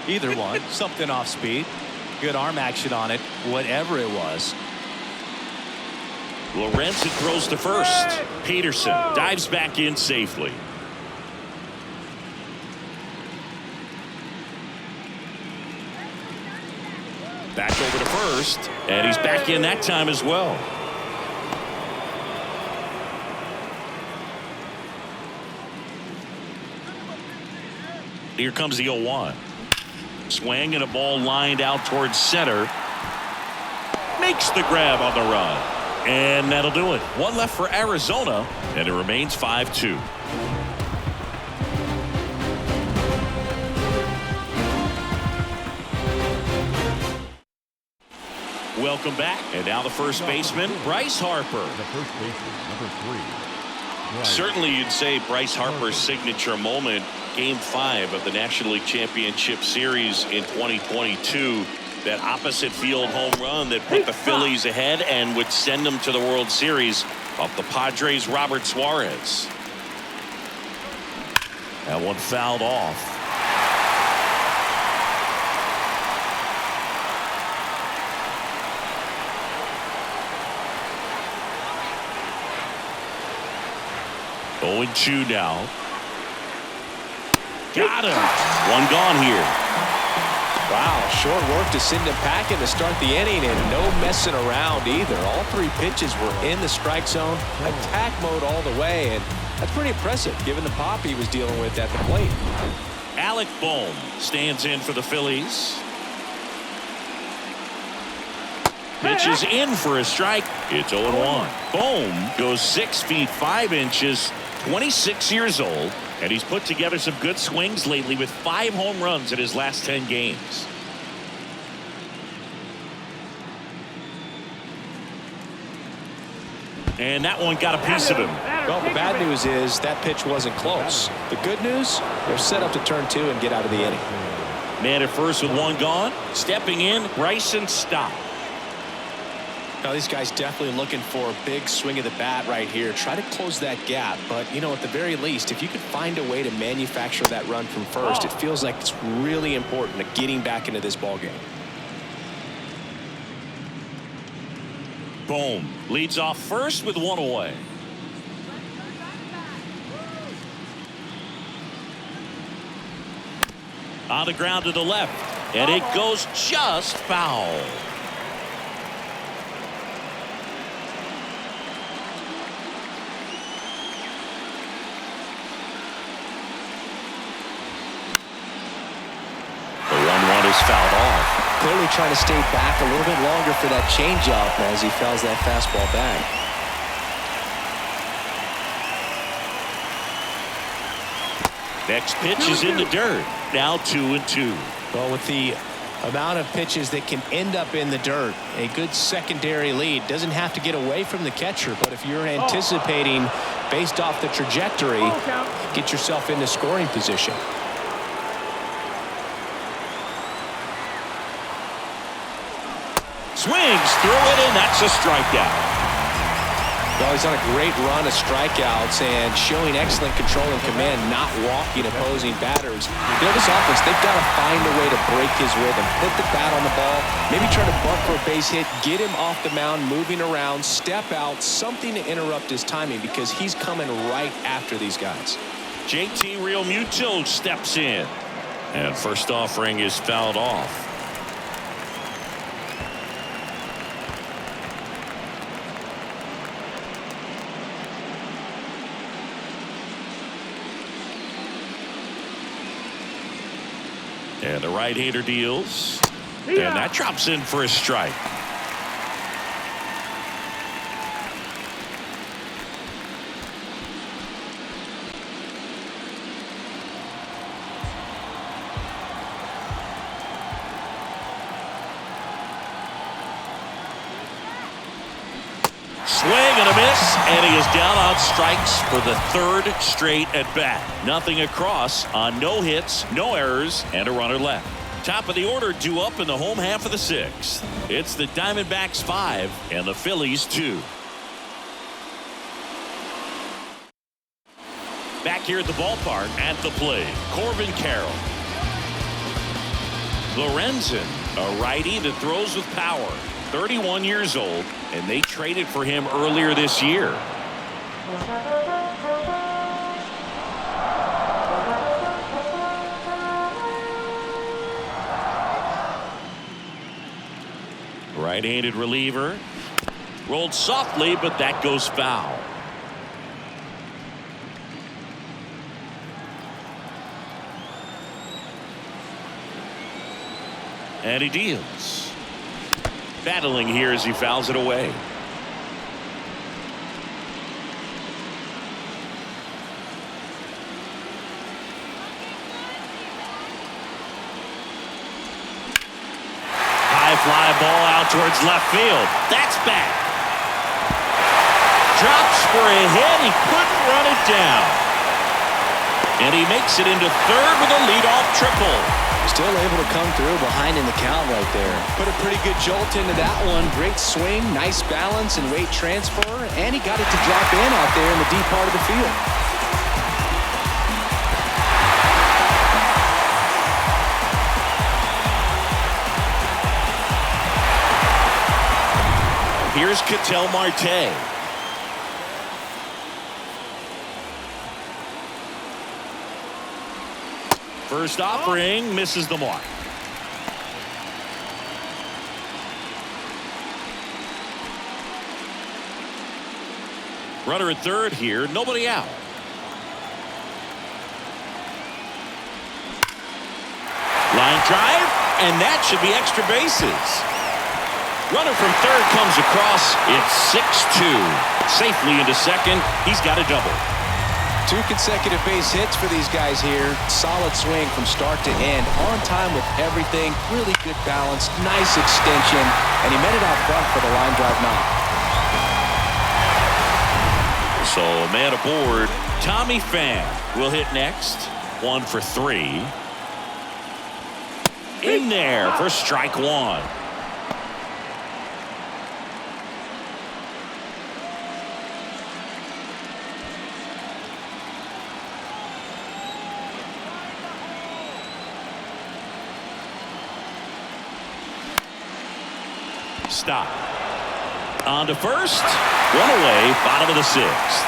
Either one. Something off speed. Good arm action on it, whatever it was. Lorenzen throws to first. Peterson dives back in safely. Back over to first, and he's back in that time as well. Here comes the 0-1. Swing and a ball lined out towards center. Makes the grab on the run. And that'll do it. 1 left for Arizona, and it remains 5-2. Welcome back. And now the first baseman, Bryce Harper. The first baseman, number 3, Bryce. Certainly you'd say Bryce Harper's signature moment, Game 5 of the National League Championship Series in 2022. That opposite field home run that put the Phillies ahead and would send them to the World Series off the Padres' Robert Suarez. That one fouled off. Oh, 0-2 now. Got him. 1 gone here. Wow, short work to send him packing to start the inning, and no messing around either. All 3 pitches were in the strike zone, attack mode all the way, and that's pretty impressive given the pop he was dealing with at the plate. Alec Bohm stands in for the Phillies. Pitch is in for a strike. It's 0-1. Bohm goes 6 feet 5 inches, 26 years old. And he's put together some good swings lately with 5 home runs in his last 10 games. And that one got a piece of him. Well, the bad news is that pitch wasn't close. The good news, they're set up to turn 2 and get out of the inning. Man at first with 1 gone. Stepping in, Bryson Stott. Now these guys definitely looking for a big swing of the bat right here. Try to close that gap, but you know, at the very least, if you could find a way to manufacture that run from first, it feels like it's really important to getting back into this ball game. Bohm leads off first with 1 away. On the ground to the left, and it goes just foul. Fouled off. Clearly trying to stay back a little bit longer for that changeup as he fouls that fastball back. Next pitch is in the dirt. Now 2-2. Well, with the amount of pitches that can end up in the dirt, a good secondary lead doesn't have to get away from the catcher, but if you're anticipating based off the trajectory, get yourself into scoring position. Swings through it, and that's a strikeout. Well, he's on a great run of strikeouts and showing excellent control and command, not walking opposing batters. You know, this offense, they've got to find a way to break his rhythm, put the bat on the ball, maybe try to bunt for a base hit, get him off the mound, moving around, step out, something to interrupt his timing because he's coming right after these guys. JT Realmuto steps in, and first offering is fouled off. And the right-hander deals. And that drops in for a strike. Swing and a miss, and he is down on strikes for the third straight at bat. Nothing across on no hits, no errors, and a runner left. Top of the order due up in the home half of the sixth. It's the Diamondbacks 5 and the Phillies 2. Back here at the ballpark at the plate, Corbin Carroll. Lorenzen, a righty that throws with power. 31 years old, and they traded for him earlier this year. Right-handed reliever. Rolled softly, but that goes foul. And he deals. Battling here as he fouls it away. High fly ball out towards left field. That's back. Drops for a hit. He couldn't run it down. And he makes it into third with a leadoff triple. Still able to come through behind in the count right there. Put a pretty good jolt into that one. Great swing, nice balance and weight transfer, and he got it to drop in out there in the deep part of the field. Here's Ketel Marte. First offering misses the mark. Runner at third here, nobody out. Line drive, and that should be extra bases. Runner from third comes across. It's 6-2. Safely into second. He's got a double. 2 consecutive base hits for these guys here. Solid swing from start to end. On time with everything. Really good balance. Nice extension. And he met it out front for the line drive knock. So a man aboard. Tommy Pham will hit next. 1 for 3. In there for strike 1. Stop. On to first. One away. Bottom of the sixth.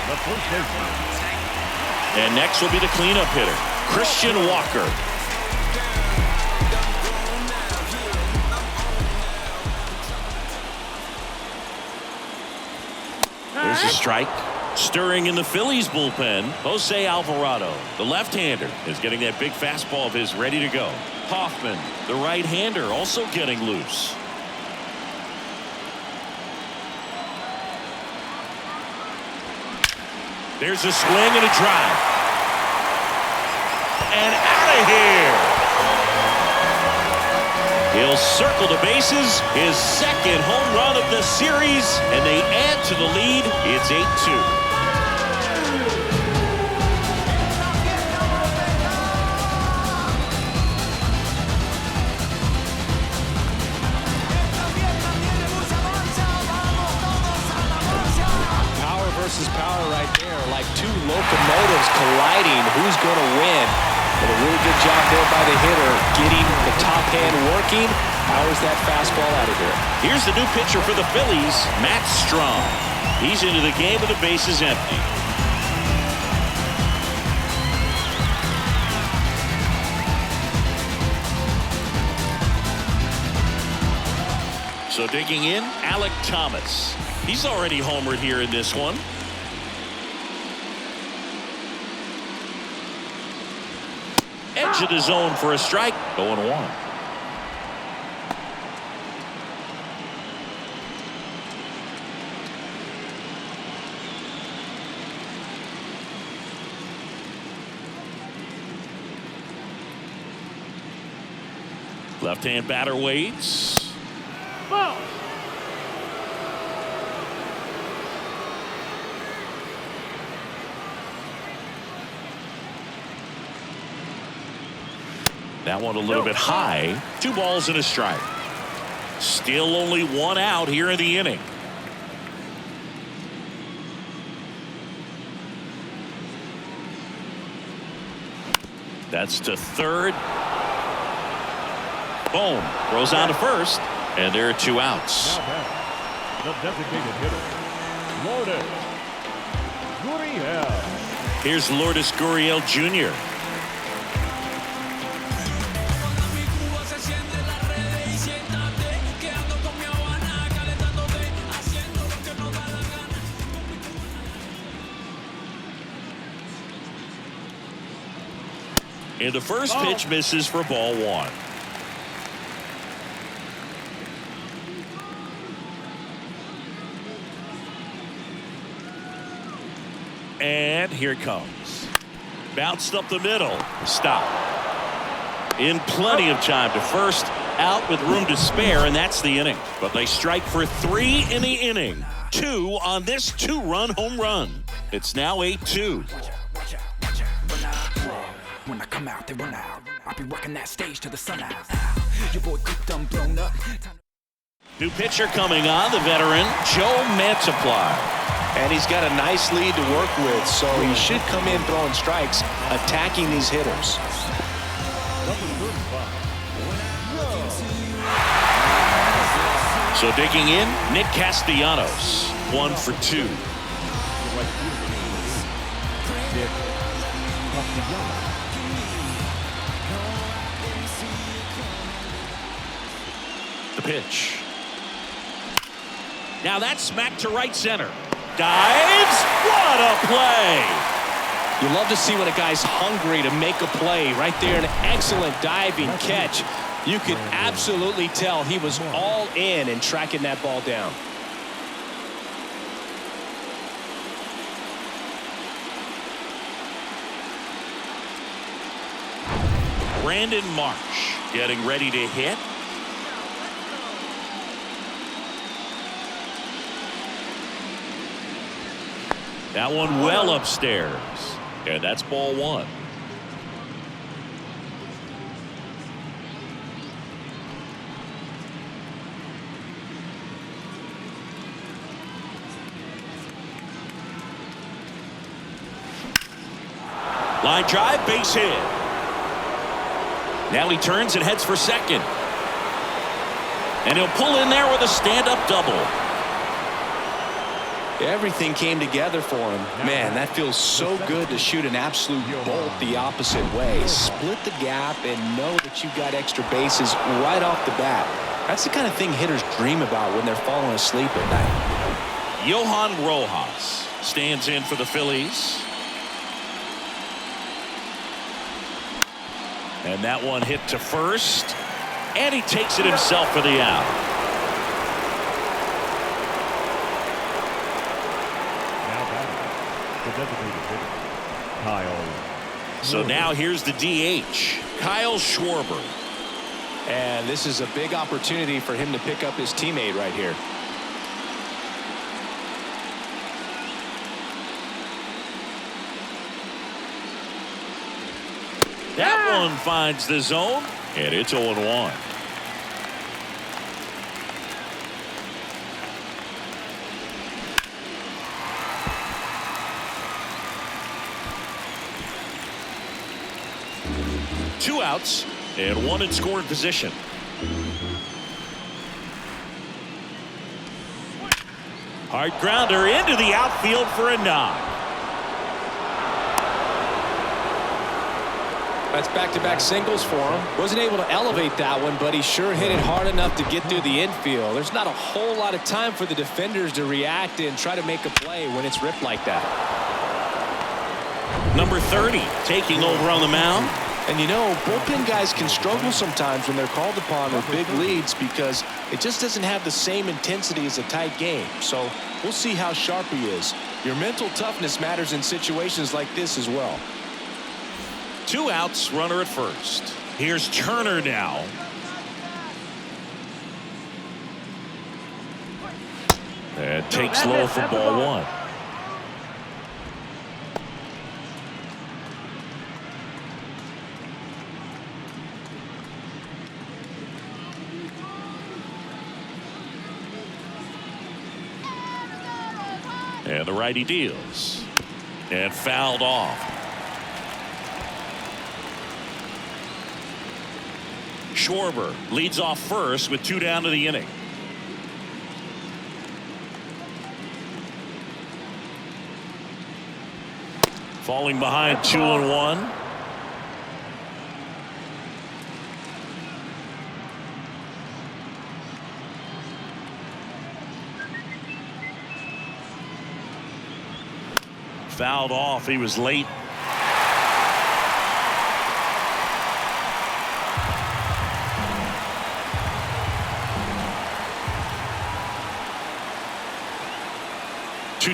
The first baseman. And next will be the cleanup hitter, Christian Walker. There's a strike. Stirring in the Phillies bullpen, Jose Alvarado, the left-hander, is getting that big fastball of his ready to go. Hoffman, the right-hander, also getting loose. There's a swing and a drive. And out of here. He'll circle the bases, his second home run of the series, and they add to the lead. It's 8-2. Versus power right there, like 2 locomotives colliding. Who's going to win? But a really good job there by the hitter, getting the top hand working. Powers that fastball out of there. Here's the new pitcher for the Phillies, Matt Strong. He's into the game with the bases empty. So digging in, Alek Thomas. He's already homered here in this one. Edge of the zone for a strike. 0-1. Left-hand batter waits. Ball. That one a little bit high. 2 balls and a strike. Still only 1 out here in the inning. That's to third. Boom. Throws on to first. And there are 2 outs. Now batting, the designated hitter, Lourdes Gurriel. Here's Lourdes Gurriel Jr. And the first pitch misses for ball 1. And here it comes. Bounced up the middle. Stop. In plenty of time to first, out with room to spare, and that's the inning. But they strike for 3 in the inning. 2 on this 2-run home run. It's now 8-2. When I come out, they run out. I'll be working that stage till the sun out. Your boy cooked, done blown up. New pitcher coming on, the veteran, Joe Mantiply. And he's got a nice lead to work with, so he should come in throwing strikes, attacking these hitters. So digging in, Nick Castellanos, 1 for 2. The pitch. Now that's smacked to right center. Dives. What a play. You love to see when a guy's hungry to make a play. Right there, an excellent diving catch. You could absolutely tell he was all in tracking that ball down. Brandon Marsh getting ready to hit. That one well upstairs. And that's ball 1. Line drive, base hit. Now he turns and heads for second. And he'll pull in there with a stand-up double. Everything came together for him. Man, that feels so good to shoot an absolute bolt the opposite way. Split the gap and know that you've got extra bases right off the bat. That's the kind of thing hitters dream about when they're falling asleep at night. Johan Rojas stands in for the Phillies. And that one hit to first. And he takes it himself for the out. So now here's the DH, Kyle Schwarber. And this is a big opportunity for him to pick up his teammate right here. That one finds the zone, and it's 0-1. Two outs and 1 in scoring position. Hard grounder into the outfield for a knock. That's back-to-back singles for him. Wasn't able to elevate that one, but he sure hit it hard enough to get through the infield. There's not a whole lot of time for the defenders to react and try to make a play when it's ripped like that. Number 30 taking over on the mound. And you know, bullpen guys can struggle sometimes when they're called upon with big leads because it just doesn't have the same intensity as a tight game. So we'll see how sharp he is. Your mental toughness matters in situations like this as well. 2 outs, runner at first. Here's Turner now. And takes low for ball one. And the righty deals. And fouled off. Schwarber leads off first with 2 down to the inning. Falling behind 2-1. Fouled off. He was late.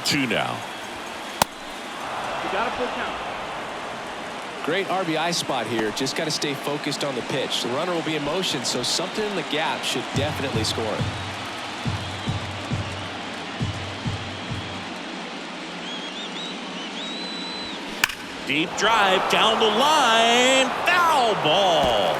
Two now. You got to full count. Great RBI spot here. Just got to stay focused on the pitch. The runner will be in motion, so something in the gap should definitely score it. Deep drive down the line. Foul ball.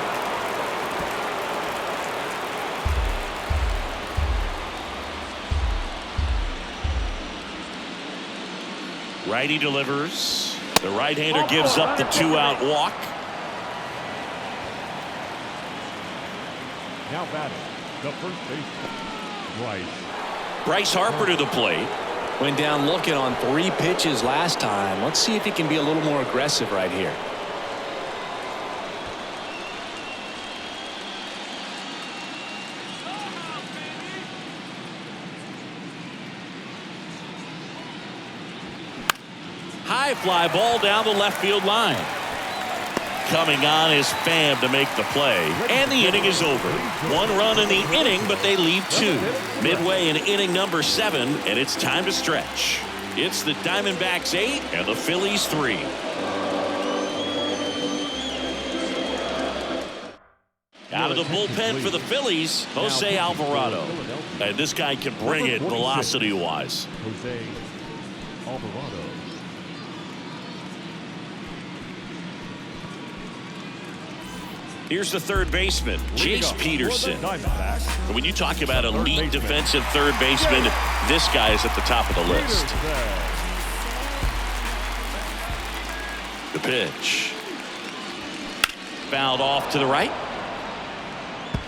Righty delivers. The right-hander gives up the 2-out walk. Now batting, the first baseman, Bryce Harper to the plate. Went down looking on 3 pitches last time. Let's see if he can be a little more aggressive right here. High fly ball down the left field line. Coming on is Pham to make the play. And the inning is over. 1 run in the inning, but they leave 2. Midway in inning number 7, and it's time to stretch. It's the Diamondbacks 8 and the Phillies 3. Out of the bullpen for the Phillies, Jose Alvarado. And this guy can bring it velocity-wise. Jose Alvarado. Here's the third baseman, Chase Peterson. Diamondbacks. When you talk about elite defensive third baseman, this guy is at the top of the list. The pitch. Fouled off to the right.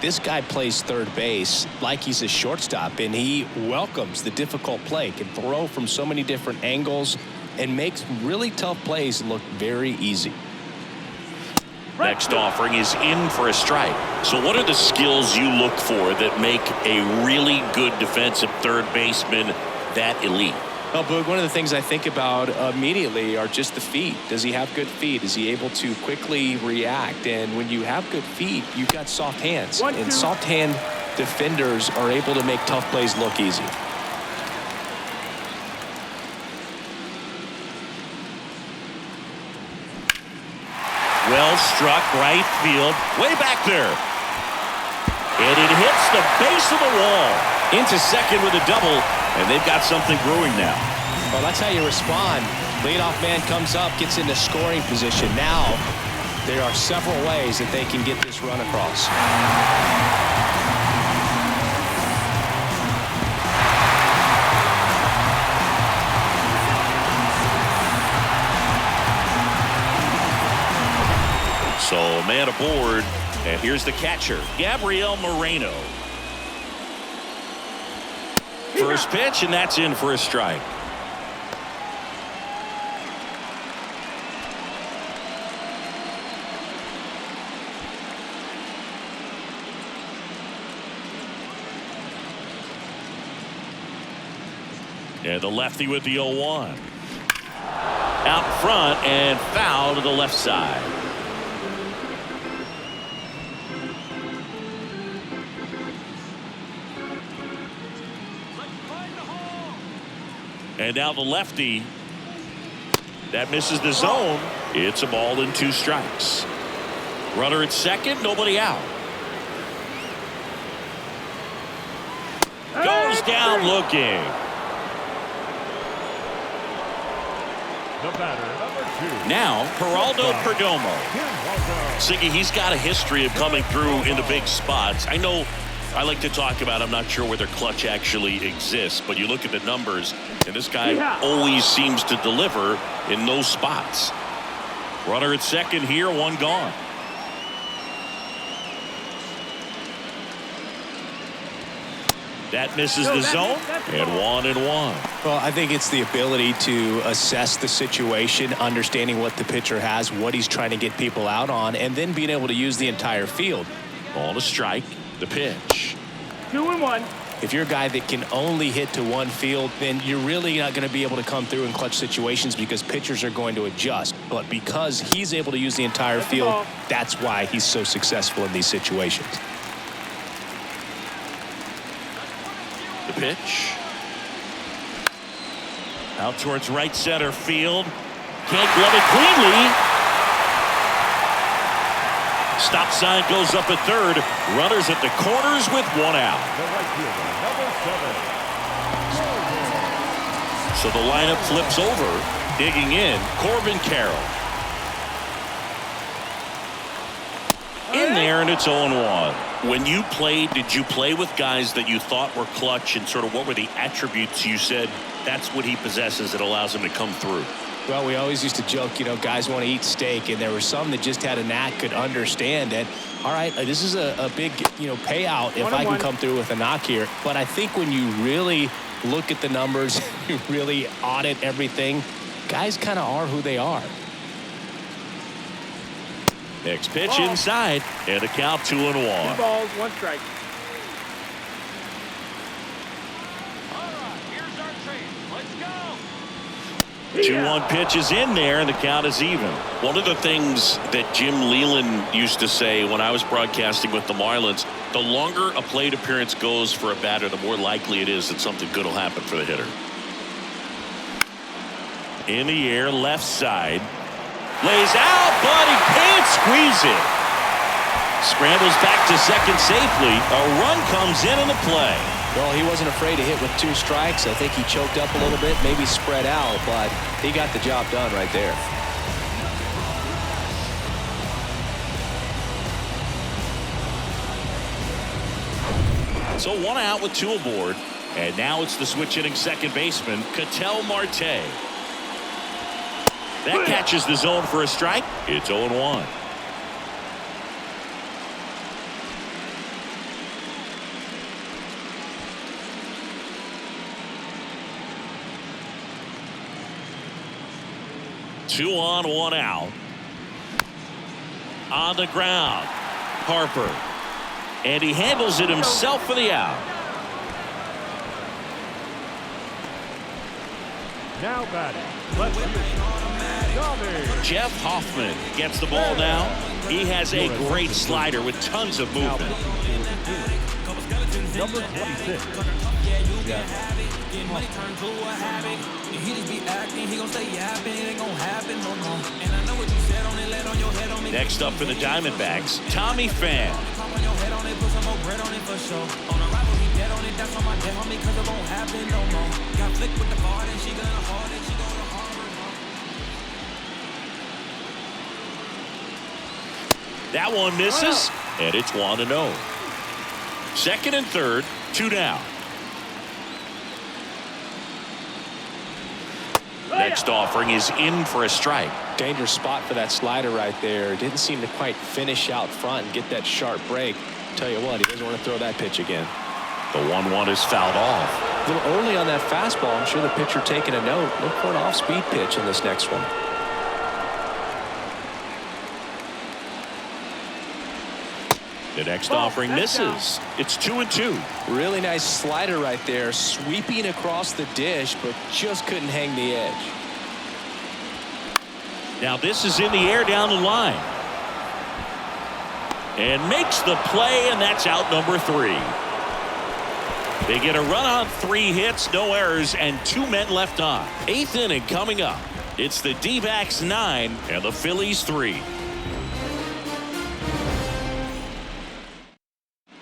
This guy plays third base like he's a shortstop, and he welcomes the difficult play. Can throw from so many different angles and makes really tough plays look very easy. Next offering is in for a strike. So what are the skills you look for that make a really good defensive third baseman that elite? Well, Boog, one of the things I think about immediately are just the feet. Does he have good feet? Is he able to quickly react? And when you have good feet, you've got soft hands. And soft hand defenders are able to make tough plays look easy. Well struck right field, way back there. And it hits the base of the wall. Into second with a double, and they've got something brewing now. Well, that's how you respond. Leadoff man comes up, gets into scoring position. Now, there are several ways that they can get this run across. So man aboard, and here's the catcher, Gabriel Moreno. First pitch, and that's in for a strike. And the lefty with the 0-1. Out front and foul to the left side. And now the lefty. That misses the zone. It's a ball and 2 strikes. Runner at second, nobody out. Goes down looking. the batter, number 2. Now, Geraldo Perdomo. Welcome. Siggy, he's got a history of coming through in the big spots. I know I like to talk about, I'm not sure whether clutch actually exists, but you look at the numbers, and this guy always seems to deliver in those spots. Runner at second here, one gone. That misses the zone, and 1-1. Well, I think it's the ability to assess the situation, understanding what the pitcher has, what he's trying to get people out on, and then being able to use the entire field. Ball to strike, the pitch. 2-1. If you're a guy that can only hit to one field, then you're really not going to be able to come through in clutch situations because pitchers are going to adjust. But because he's able to use the entire field, that's why he's so successful in these situations. The pitch. Out towards right center field. Can't glove it cleanly. Stop sign goes up at third. Runners at the corners with one out. The right fielder, number 7. So the lineup flips over. Digging in, Corbin Carroll. In there, and it's 0-1. When you played, did you play with guys that you thought were clutch, and sort of what were the attributes you said that's what he possesses that allows him to come through? Well, we always used to joke, you know, guys want to eat steak, and there were some that just had a knack, could understand that, all right, this is a big, payout if I can come through with a knock here. But I think when you really look at the numbers, you really audit everything, guys kind of are who they are. Next pitch inside, and a count 2-1. 2 balls, 1 strike. All right, here's our train. Let's go. 2-1 pitch is in there, and the count is even. One of the things that Jim Leland used to say when I was broadcasting with the Marlins, the longer a plate appearance goes for a batter, the more likely it is that something good will happen for the hitter. In the air, left side. Lays out, but he can't squeeze it. Scrambles back to second safely. A run comes in the play. Well, he wasn't afraid to hit with 2 strikes. I think he choked up a little bit, maybe spread out, but he got the job done right there. So 1 out with 2 aboard. And now it's the switch hitting second baseman, Ketel Marte. That catches the zone for a strike. It's 0-1. Two on, 1 out. On the ground, Harper. And he handles it himself for the out. Now batting, left fielder, Tommy. Jeff Hoffman gets the ball now. He has a great slider with tons of movement. Number 26. Next up for the Diamondbacks, Tommy Pham. That one misses, and it's 1-0. Second and third, 2 down. Next offering is in for a strike. Dangerous spot for that slider right there. Didn't seem to quite finish out front and get that sharp break. Tell you what, he doesn't want to throw that pitch again. The 1-1 is fouled off. A little early on that fastball. I'm sure the pitcher taking a note. Look for an off-speed pitch in this next one. The next offering misses. It's 2-2. Really nice slider right there, sweeping across the dish, but just couldn't hang the edge. Now this is in the air down the line. And makes the play, and that's out number 3. They get a run on 3 hits, no errors, and 2 men left on. 8th inning coming up. It's the D-backs 9 and the Phillies 3.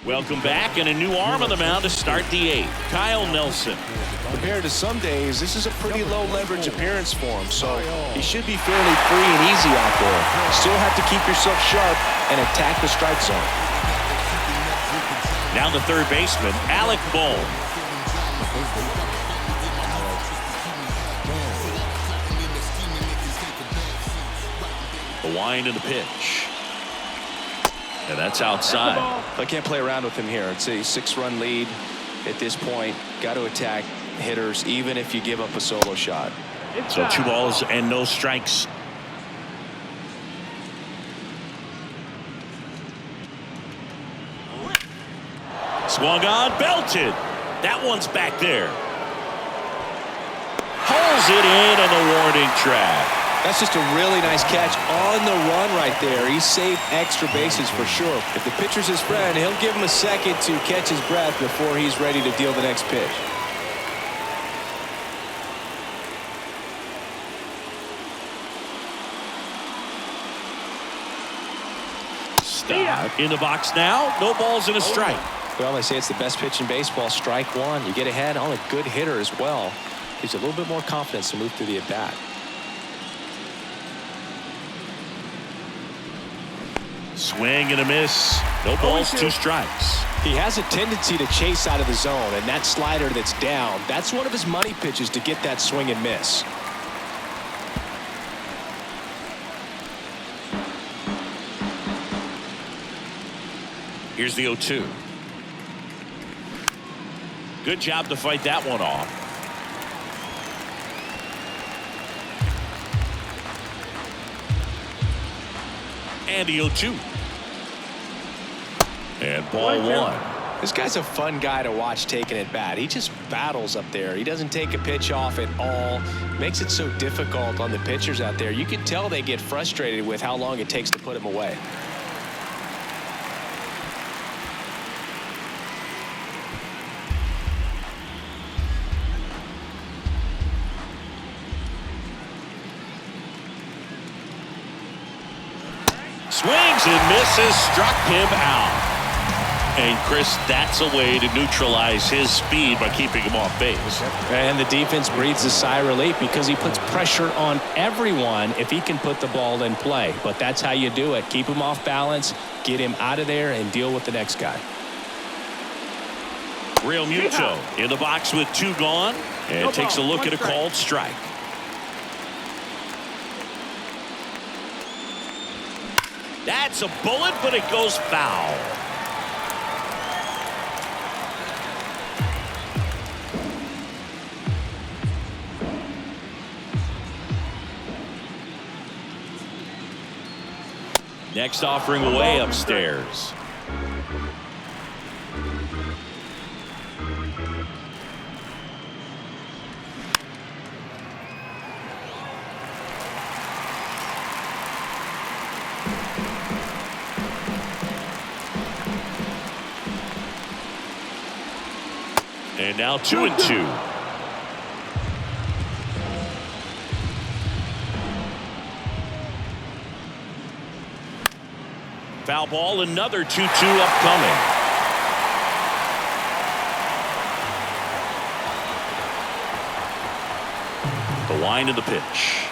Welcome back, and a new arm on the mound to start the 8th. Kyle Nelson. Compared to some days, this is a pretty low leverage appearance for him, so he should be fairly free and easy out there. Still have to keep yourself sharp and attack the strike zone. Now the third baseman, Alec Bohm. The wind and the pitch. And that's outside. I can't play around with him here. It's a 6-run lead at this point. Got to attack hitters even if you give up a solo shot. So 2 balls and no strikes. Swung on, belted. That one's back there. Pulls it in on the warning track. That's just a really nice catch on the run right there. He saved extra bases for sure. If the pitcher's his friend, he'll give him a second to catch his breath before he's ready to deal the next pitch. Stop in the box now. No balls and a strike. Well, they say it's the best pitch in baseball. Strike one. You get ahead on a good hitter as well. Gives you a little bit more confidence to move through the at-bat. Swing and a miss. No balls, 2 strikes. He has a tendency to chase out of the zone, and that slider that's down, that's one of his money pitches to get that swing and miss. Here's the 0-2. Good job to fight that one off. And the 0-2. And ball 1. This guy's a fun guy to watch taking at bat. He just battles up there. He doesn't take a pitch off at all. Makes it so difficult on the pitchers out there. You can tell they get frustrated with how long it takes to put him away. Swings and misses, struck him out. And Chris, that's a way to neutralize his speed by keeping him off base. And the defense breathes a sigh of relief because he puts pressure on everyone if he can put the ball in play. But that's how you do it. Keep him off balance, get him out of there, and deal with the next guy. Real Muto in the box with 2 gone, and takes a look at a called strike. That's a bullet, but it goes foul. Next offering away upstairs. And now 2-2. Foul ball, another 2-2 upcoming. The wind of the pitch.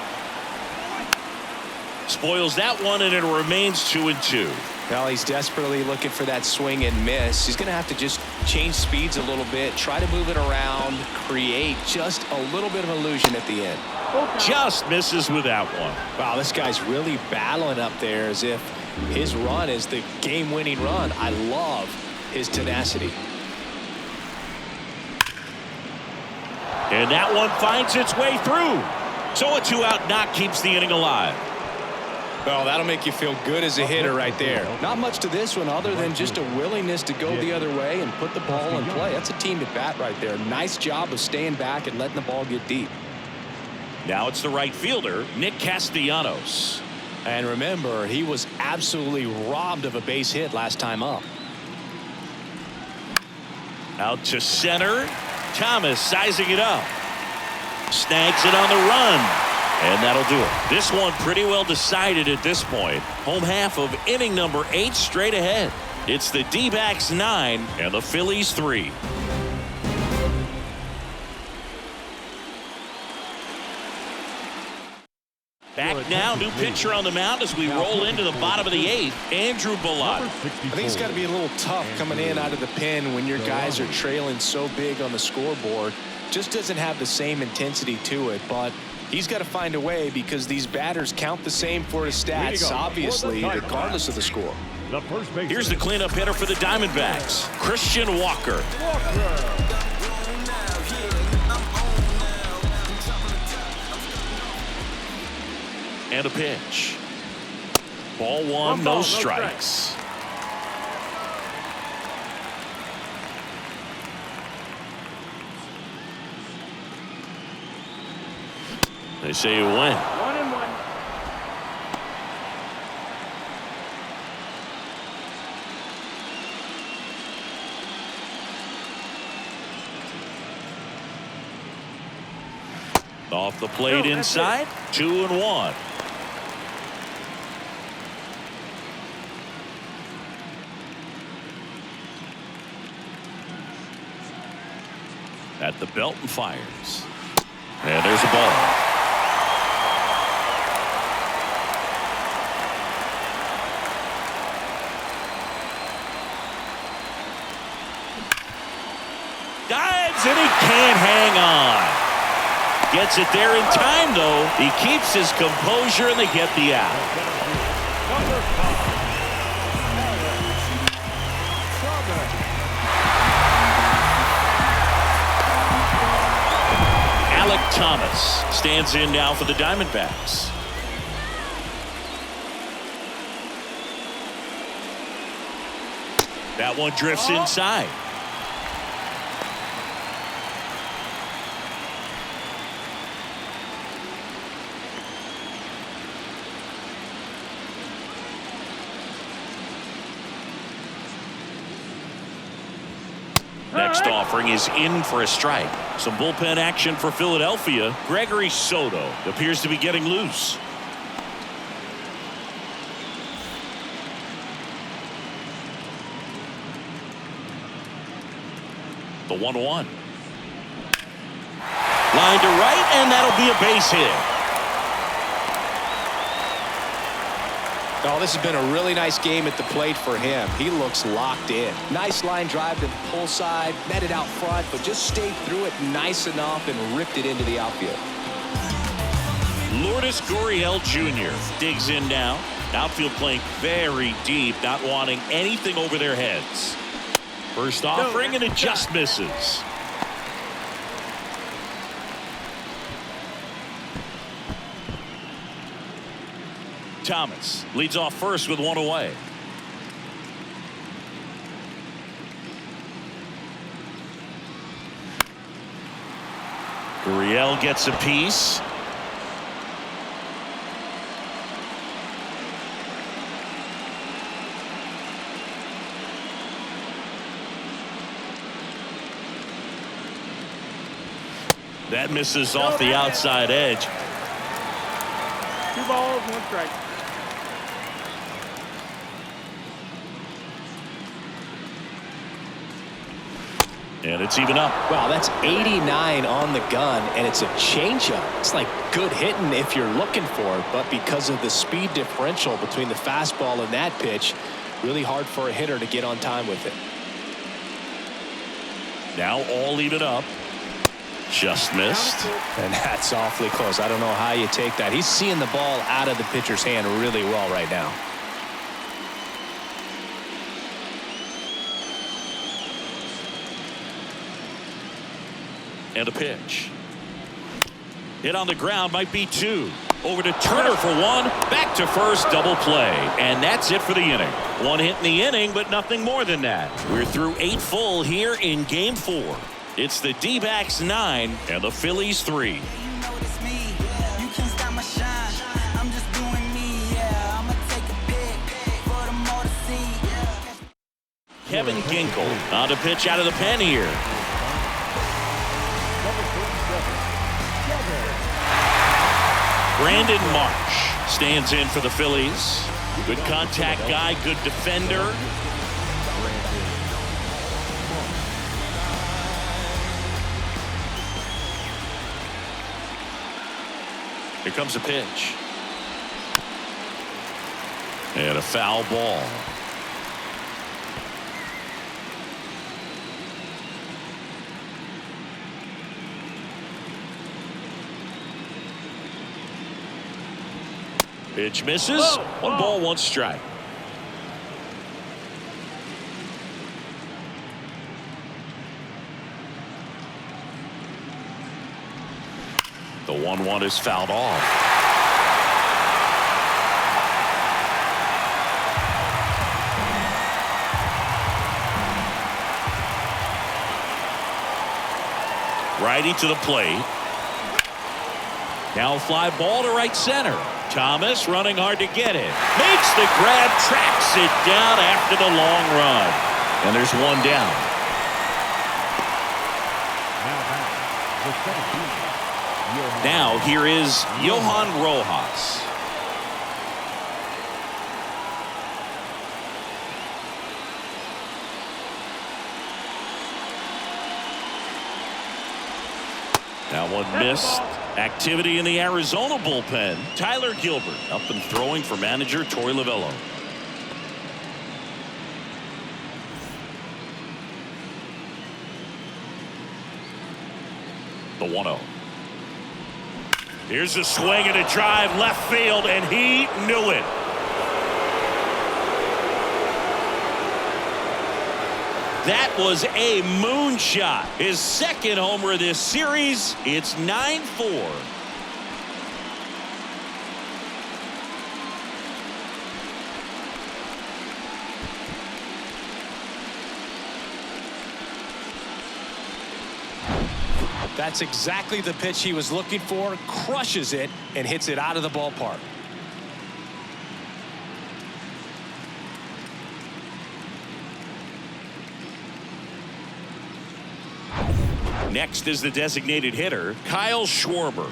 Spoils that one, and it remains 2-2. Well, he's desperately looking for that swing and miss. He's going to have to just change speeds a little bit, try to move it around, create just a little bit of illusion at the end. Just misses with that one. Wow, this guy's really battling up there as if his run is the game-winning run. I love his tenacity. And that one finds its way through. So a 2-out knock keeps the inning alive. Well, that'll make you feel good as a hitter right there. Not much to this one other than just a willingness to go the other way and put the ball in play. That's a team at bat right there. Nice job of staying back and letting the ball get deep. Now it's the right fielder, Nick Castellanos. And remember, he was absolutely robbed of a base hit last time up. Out to center. Thomas sizing it up. Snags it on the run. And that'll do it. This one pretty well decided at this point. Home half of inning number 8 straight ahead. It's the D-backs 9 and the Phillies 3. Back now, new pitcher on the mound as we roll into the bottom of the 8th, Andrew Bellatti. I think it's got to be a little tough coming in out of the pen when your guys are trailing so big on the scoreboard. Just doesn't have the same intensity to it, but he's got to find a way because these batters count the same for his stats, obviously, regardless of the score. Here's the cleanup hitter for the Diamondbacks, Christian Walker. And a pitch. Ball one, no strikes. They say you win. 1-1. Off the plate inside, 2-1. At the belt and fires. And there's a ball. Dives and he can't hang on. Gets it there in time, though. He keeps his composure, and they get the out. Alec Thomas stands in now for the Diamondbacks. That one drifts inside. Next offering is in for a strike. Some bullpen action for Philadelphia. Gregory Soto appears to be getting loose. The 1-1. Line to right, and that'll be a base hit. Oh, this has been a really nice game at the plate for him. He looks locked in. Nice line drive to the pull side, met it out front, but just stayed through it nice enough and ripped it into the outfield. Lourdes Gurriel Jr. digs in now. Outfield playing very deep, not wanting anything over their heads. First offering, and it just misses. Thomas leads off first with one away. Gurriel gets a piece. That misses off the outside edge. 2 balls, 1 strike. And it's even up. Wow, that's 89 on the gun, and it's a changeup. It's like good hitting if you're looking for it, but because of the speed differential between the fastball and that pitch, really hard for a hitter to get on time with it. Now all even up. Just missed. And that's awfully close. I don't know how you take that. He's seeing the ball out of the pitcher's hand really well right now. And a pitch. Hit on the ground, might be 2. Over to Turner for 1. Back to first, double play. And that's it for the inning. 1 hit in the inning, but nothing more than that. We're through 8 full here in Game 4. It's the D-backs 9 and the Phillies 3. Kevin Ginkel on to pitch out of the pen here. Brandon Marsh stands in for the Phillies. Good contact guy, good defender. Here comes a pitch. And a foul ball. Pitch misses. One ball, one strike. The 1-1 is fouled off. Righty to the plate. Now a fly ball to right center. Thomas running hard to get it. Makes the grab, tracks it down after the long run. And there's one down. Now here is Johan Rojas. That one missed. Activity in the Arizona bullpen. Tyler Gilbert up and throwing for manager Torey Lovullo. The 1-0. Here's a swing and a drive left field, and he knew it. That was a moonshot. His second homer of this series. It's 9-4. That's exactly the pitch he was looking for. Crushes it and hits it out of the ballpark. Next is the designated hitter, Kyle Schwarber.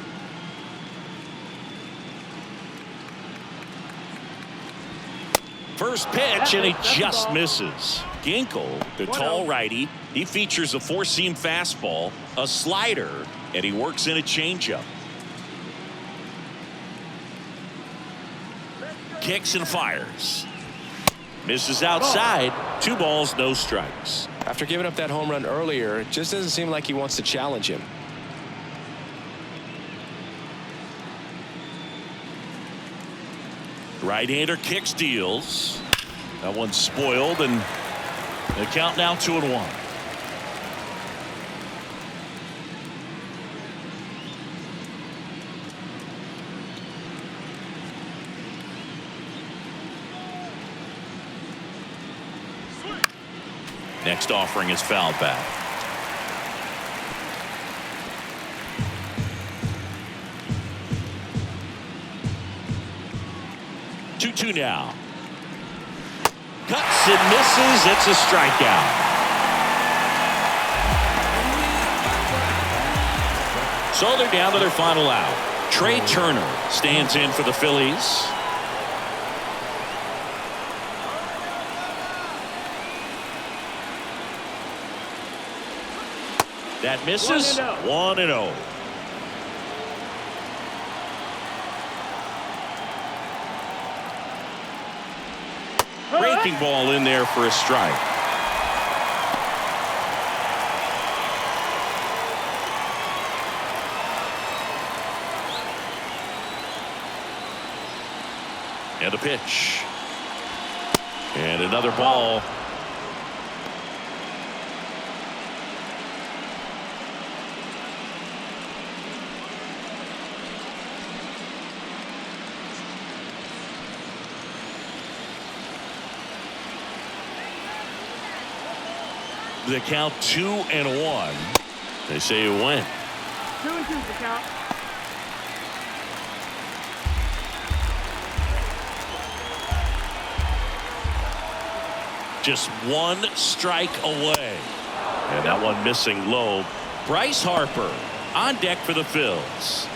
First pitch, and he just misses. Ginkel, the tall righty, he features a four-seam fastball, a slider, and he works in a changeup. Kicks and fires. Misses outside. 2 balls, no strikes. After giving up that home run earlier, it just doesn't seem like he wants to challenge him. Right-hander kicks, deals. That one's spoiled, and the count now 2-1. Next offering is fouled back. Two now. Cuts and misses. It's a strikeout. So they're down to their final out. Trey Turner stands in for the Phillies. That misses. 1-0. Breaking ball in there for a strike. And a pitch. And another ball. The count 2-1. They say you win. 2-2 the count. Just one strike away. And that one missing low. Bryce Harper on deck for the Phils.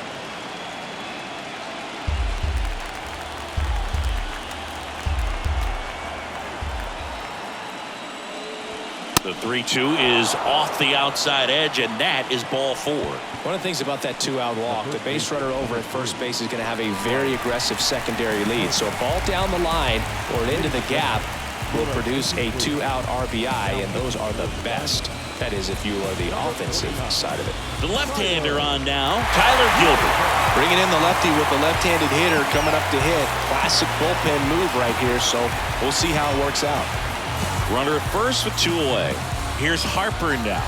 The 3-2 is off the outside edge, and that is ball 4. One of the things about that 2-out walk, the base runner over at first base is going to have a very aggressive secondary lead. So a ball down the line or into the gap will produce a 2-out RBI, and those are the best. That is, if you are the offensive side of it. The left-hander on now, Tyler Gilbert. Bringing in the lefty with the left-handed hitter coming up to hit. Classic bullpen move right here, so we'll see how it works out. Runner at first with 2 away. Here's Harper now.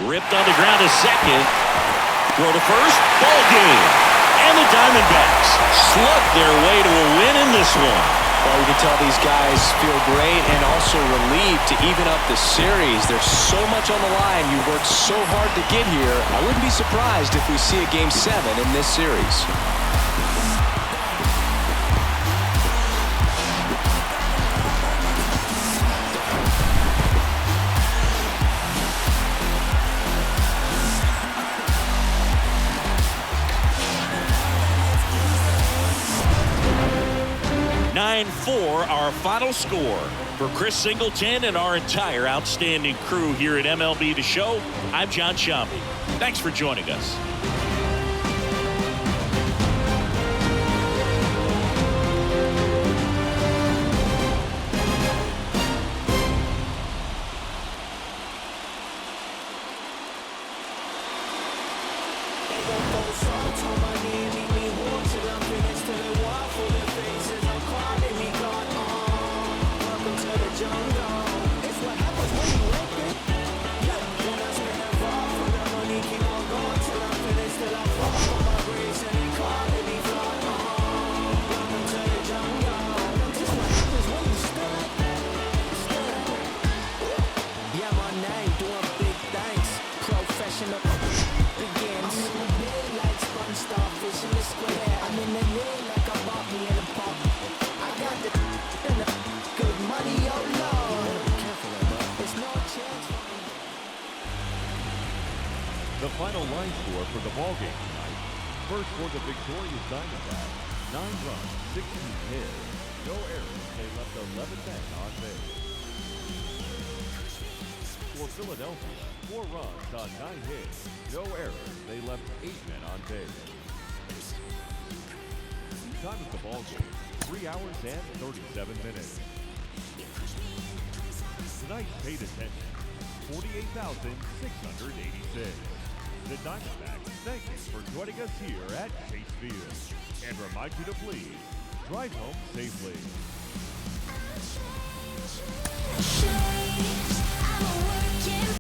Ripped on the ground to second. Throw to first. Ball game. And the Diamondbacks slug their way to a win in this one. Well, you can tell these guys feel great and also relieved to even up the series. There's so much on the line. You worked so hard to get here. I wouldn't be surprised if we see a Game 7 in this series. Our final score. For Chris Singleton and our entire outstanding crew here at MLB The Show, I'm John Shambi. Thanks for joining us. The final line score for the ballgame tonight. First for the victorious Diamondbacks, 9 runs, 16 hits, no errors. They left 11 men on base. For Philadelphia, 4 runs on 9 hits, no errors. They left 8 men on base. Time of the ballgame, 3 hours and 37 minutes. Tonight's paid attendance, 48,686. The Diamondbacks thank you for joining us here at Chase Field and remind you to please drive home safely.